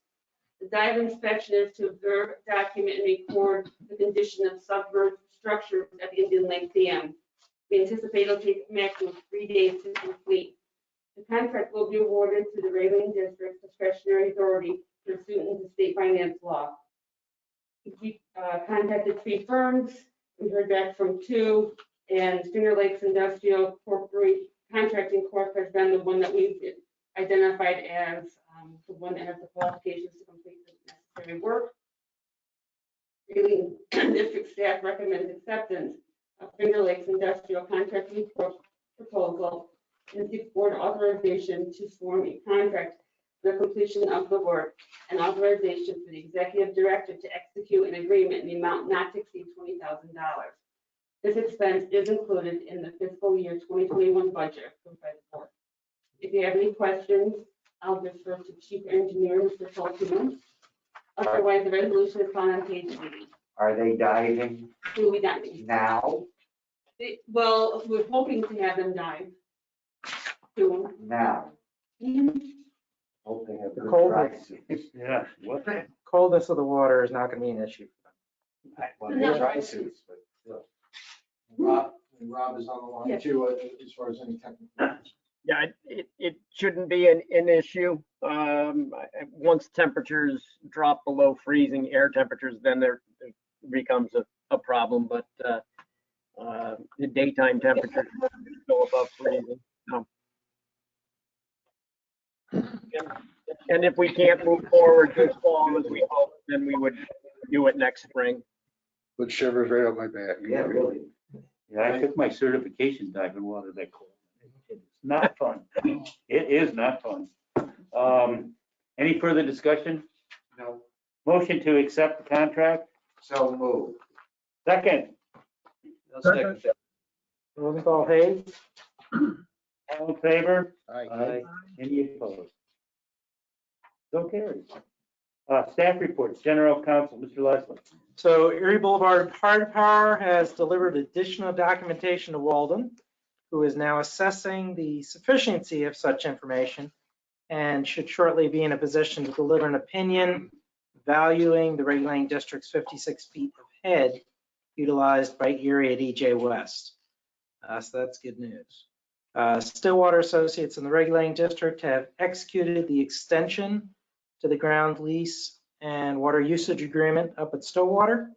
The dive inspection is to observe, document, and record the condition of submerged structures at the Indian Lake Dam. We anticipate it'll take a maximum of 3 days to complete. The contract will be awarded to the Rayland District's discretionary authority pursuant to state finance law. We contacted 3 firms. We heard back from 2, and Finger Lakes Industrial Contracting Corp has been the one that we've identified as the one that has the qualifications to complete the necessary work. Really, district staff recommends acceptance of Finger Lakes Industrial Contracting Corp proposal and seek board authorization to form a contract for the completion of the work and authorization for the executive director to execute an agreement in the amount not to exceed $20,000. This expense is included in the fiscal year 2021 budget approved by the board. If you have any questions, I'll defer to Chief Engineer, Mr. Colton. Otherwise, the resolution is found on page 80. are they diving Who we diving? now? Well, we're hoping to have them dive soon. Now. Mhm. Hope they have The good coldness. dry suits. Yeah. What? Coldness of the water is not going to be an issue. Well, they're dry suits, but still. Rob is on the line Yes. too, as far as any technical. Yeah, it shouldn't be an issue. Once temperatures drop below freezing air temperatures, then there becomes a problem, but the daytime temperatures go above freezing. No. And if we can't move forward this fall as we hope, then we would do it next spring. Put shivers right up my back. Yeah, really. Yeah, I took my certification dive in water that cold. It's not fun. It is not fun. Any further discussion? No, Motion to accept the contract? so move. Second, Rosenthal, Hayes, all in favor? Aye. Any opposed? So carried. Staff reports, General Counsel, Mr. Leslie. So Erie Boulevard Hard Power has delivered additional documentation to Walden, who is now assessing the sufficiency of such information and should shortly be in a position to deliver an opinion valuing the regulating district's 56 feet of head utilized by Erie at EJ West. So that's good news. Stillwater Associates in the regulating district have executed the extension to the ground lease and water usage agreement up at Stillwater.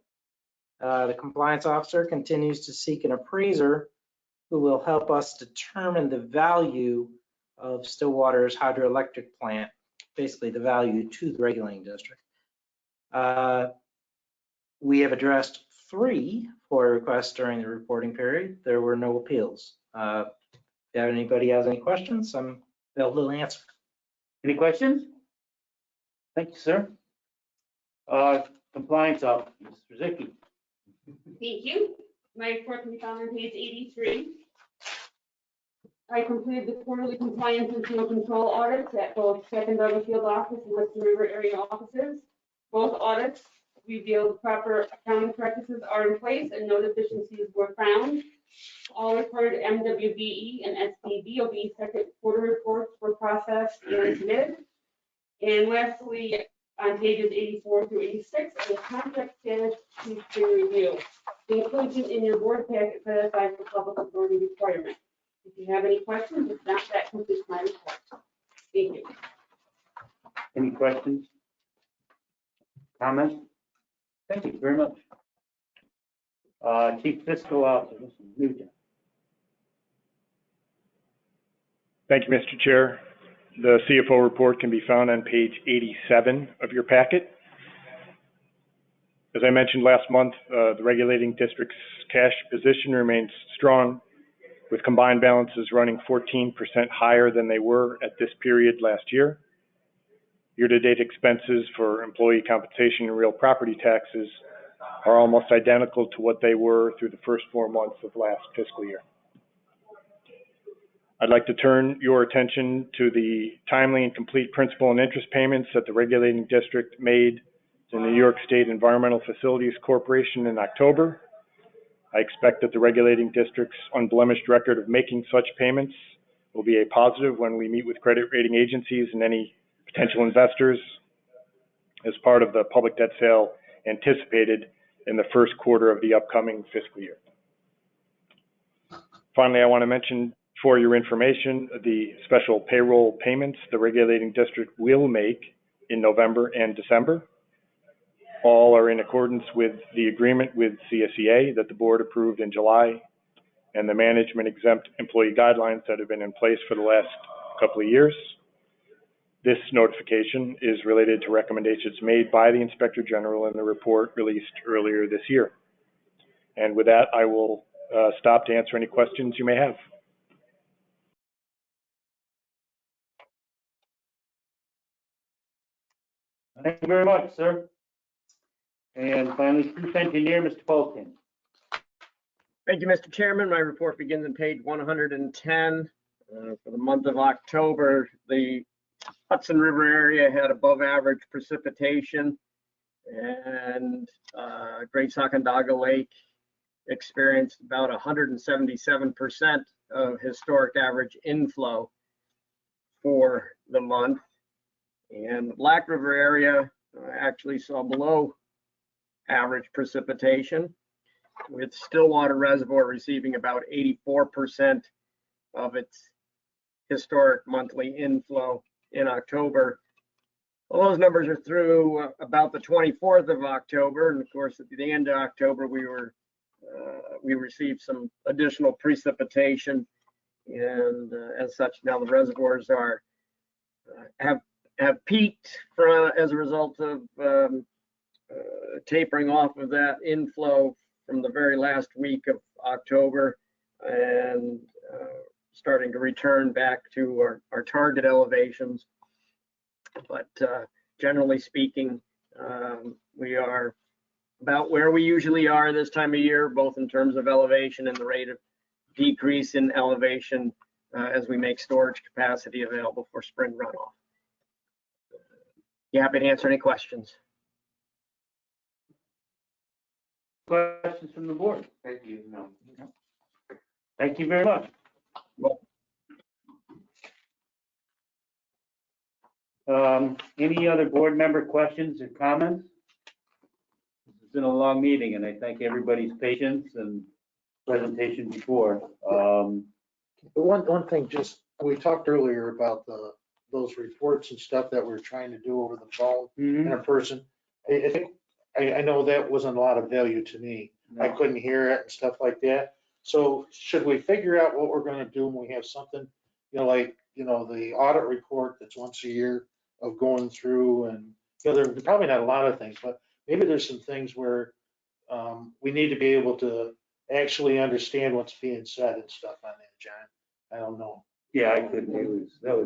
The compliance officer continues to seek an appraiser who will help us determine the value of Stillwater's hydroelectric plant, basically the value to the regulating district. We have addressed 3 FOIA requests during the reporting period. There were no appeals. If anybody has any questions, I'm available to answer. Any questions? Thank you, sir. Compliance Officer, Mr. Zicki. Thank you. My report can be found on page 83. I completed the quarterly compliance and field control audits at both secondary field office and Hudson River area offices. Both audits revealed proper accounting practices are in place and no deficiencies were found. All required MWBE and SDBOB second quarter reports were processed and submitted. And lastly, on pages 84 through 86, the contract status sheet to review. The inclusion in your board packet satisfies the public authority requirement. If you have any questions, if not, that completes my report. Thank you. Any questions? Comments? Thank you very much. Chief Fiscal Officer, Mr. Nugent. Thank you, Mr. Chair. The CFO report can be found on page 87 of your packet. As I mentioned last month, the regulating district's cash position remains strong, with combined balances running 14% higher than they were at this period last year. Year-to-date expenses for employee compensation and real property taxes are almost identical to what they were through the first 4 months of last fiscal year. I'd like to turn your attention to the timely and complete principal and interest payments that the regulating district made to New York State Environmental Facilities Corporation in October. I expect that the regulating district's unblemished record of making such payments will be a positive when we meet with credit rating agencies and any potential investors as part of the public debt sale anticipated in the first quarter of the upcoming fiscal year. Finally, I want to mention for your information the special payroll payments the regulating district will make in November and December. All are in accordance with the agreement with CSEA that the board approved in July and the management exempt employee guidelines that have been in place for the last couple of years. This notification is related to recommendations made by the Inspector General in the report released earlier this year. And with that, I will stop to answer any questions you may have. Thank you very much, sir. And finally, Chief Engineer, Mr. Polkin. Thank you, Mr. Chairman. My report begins on page 110. For the month of October, the Hudson River area had above average precipitation, and Great Sacandaga Lake experienced about 177% of historic average inflow for the month. And the Black River area actually saw below average precipitation, with Stillwater Reservoir receiving about 84% of its historic monthly inflow in October. Well, those numbers are through about the 24th of October, and of course, at the end of October, we received some additional precipitation, and as such, now the reservoirs are have peaked as a result of tapering off of that inflow from the very last week of October and starting to return back to our target elevations. But generally speaking, we are about where we usually are this time of year, both in terms of elevation and the rate of decrease in elevation as we make storage capacity available for spring runoff. You happy to answer any questions? Questions from the board? Thank you. No. Thank you very much. Any other board member questions or comments? This has been a long meeting, and I thank everybody's patience and presentation before. One thing, just, we talked earlier about those reports and stuff that we're trying to do over the phone and in person. I think, I know that wasn't a lot of value to me. I couldn't hear it and stuff like that. So should we figure out what we're gonna do when we have something, like, the audit report that's once a year of going through and, there's probably not a lot of things, but maybe there's some things where we need to be able to actually understand what's being said and stuff on that, John. I don't know. Yeah, I couldn't. It was. I'll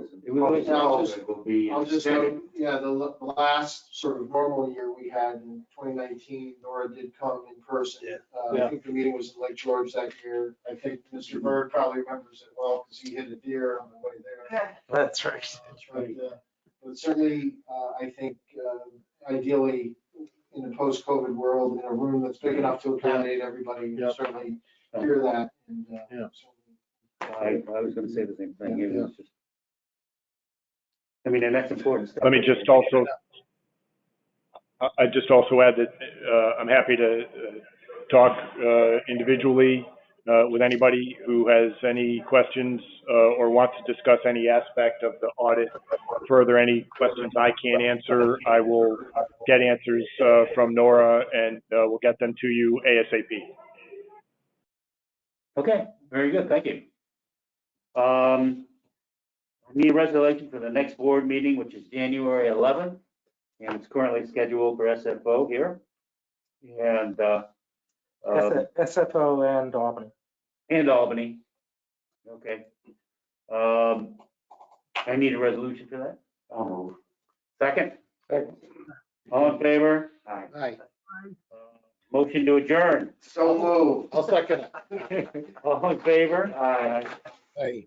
just note, yeah, the last sort of normal year we had in 2019, Nora did come in person. I think the meeting was in Lake George that year. I think Mr. Bird probably remembers it well because he hit a deer on the way there. That's right. That's right. But certainly, I think ideally, in a post-COVID world, in a room that's big enough to accommodate everybody, you certainly hear that. And, I was going to say the same thing. It was just, and that's important stuff. Let me just also, I just also add that I'm happy to talk individually with anybody who has any questions or wants to discuss any aspect of the audit. Further, any questions I can't answer, I will get answers from Nora and we'll get them to you ASAP. Okay, very good. Thank you. Need a resolution for the next board meeting, which is January 11th, and it's currently scheduled for SFO here. And SFO and Albany. And Albany. Okay. I need a resolution for that. I'll move. Second? All in favor? Aye. Motion to adjourn. So move. I'll second it. All in favor? Aye. Aye.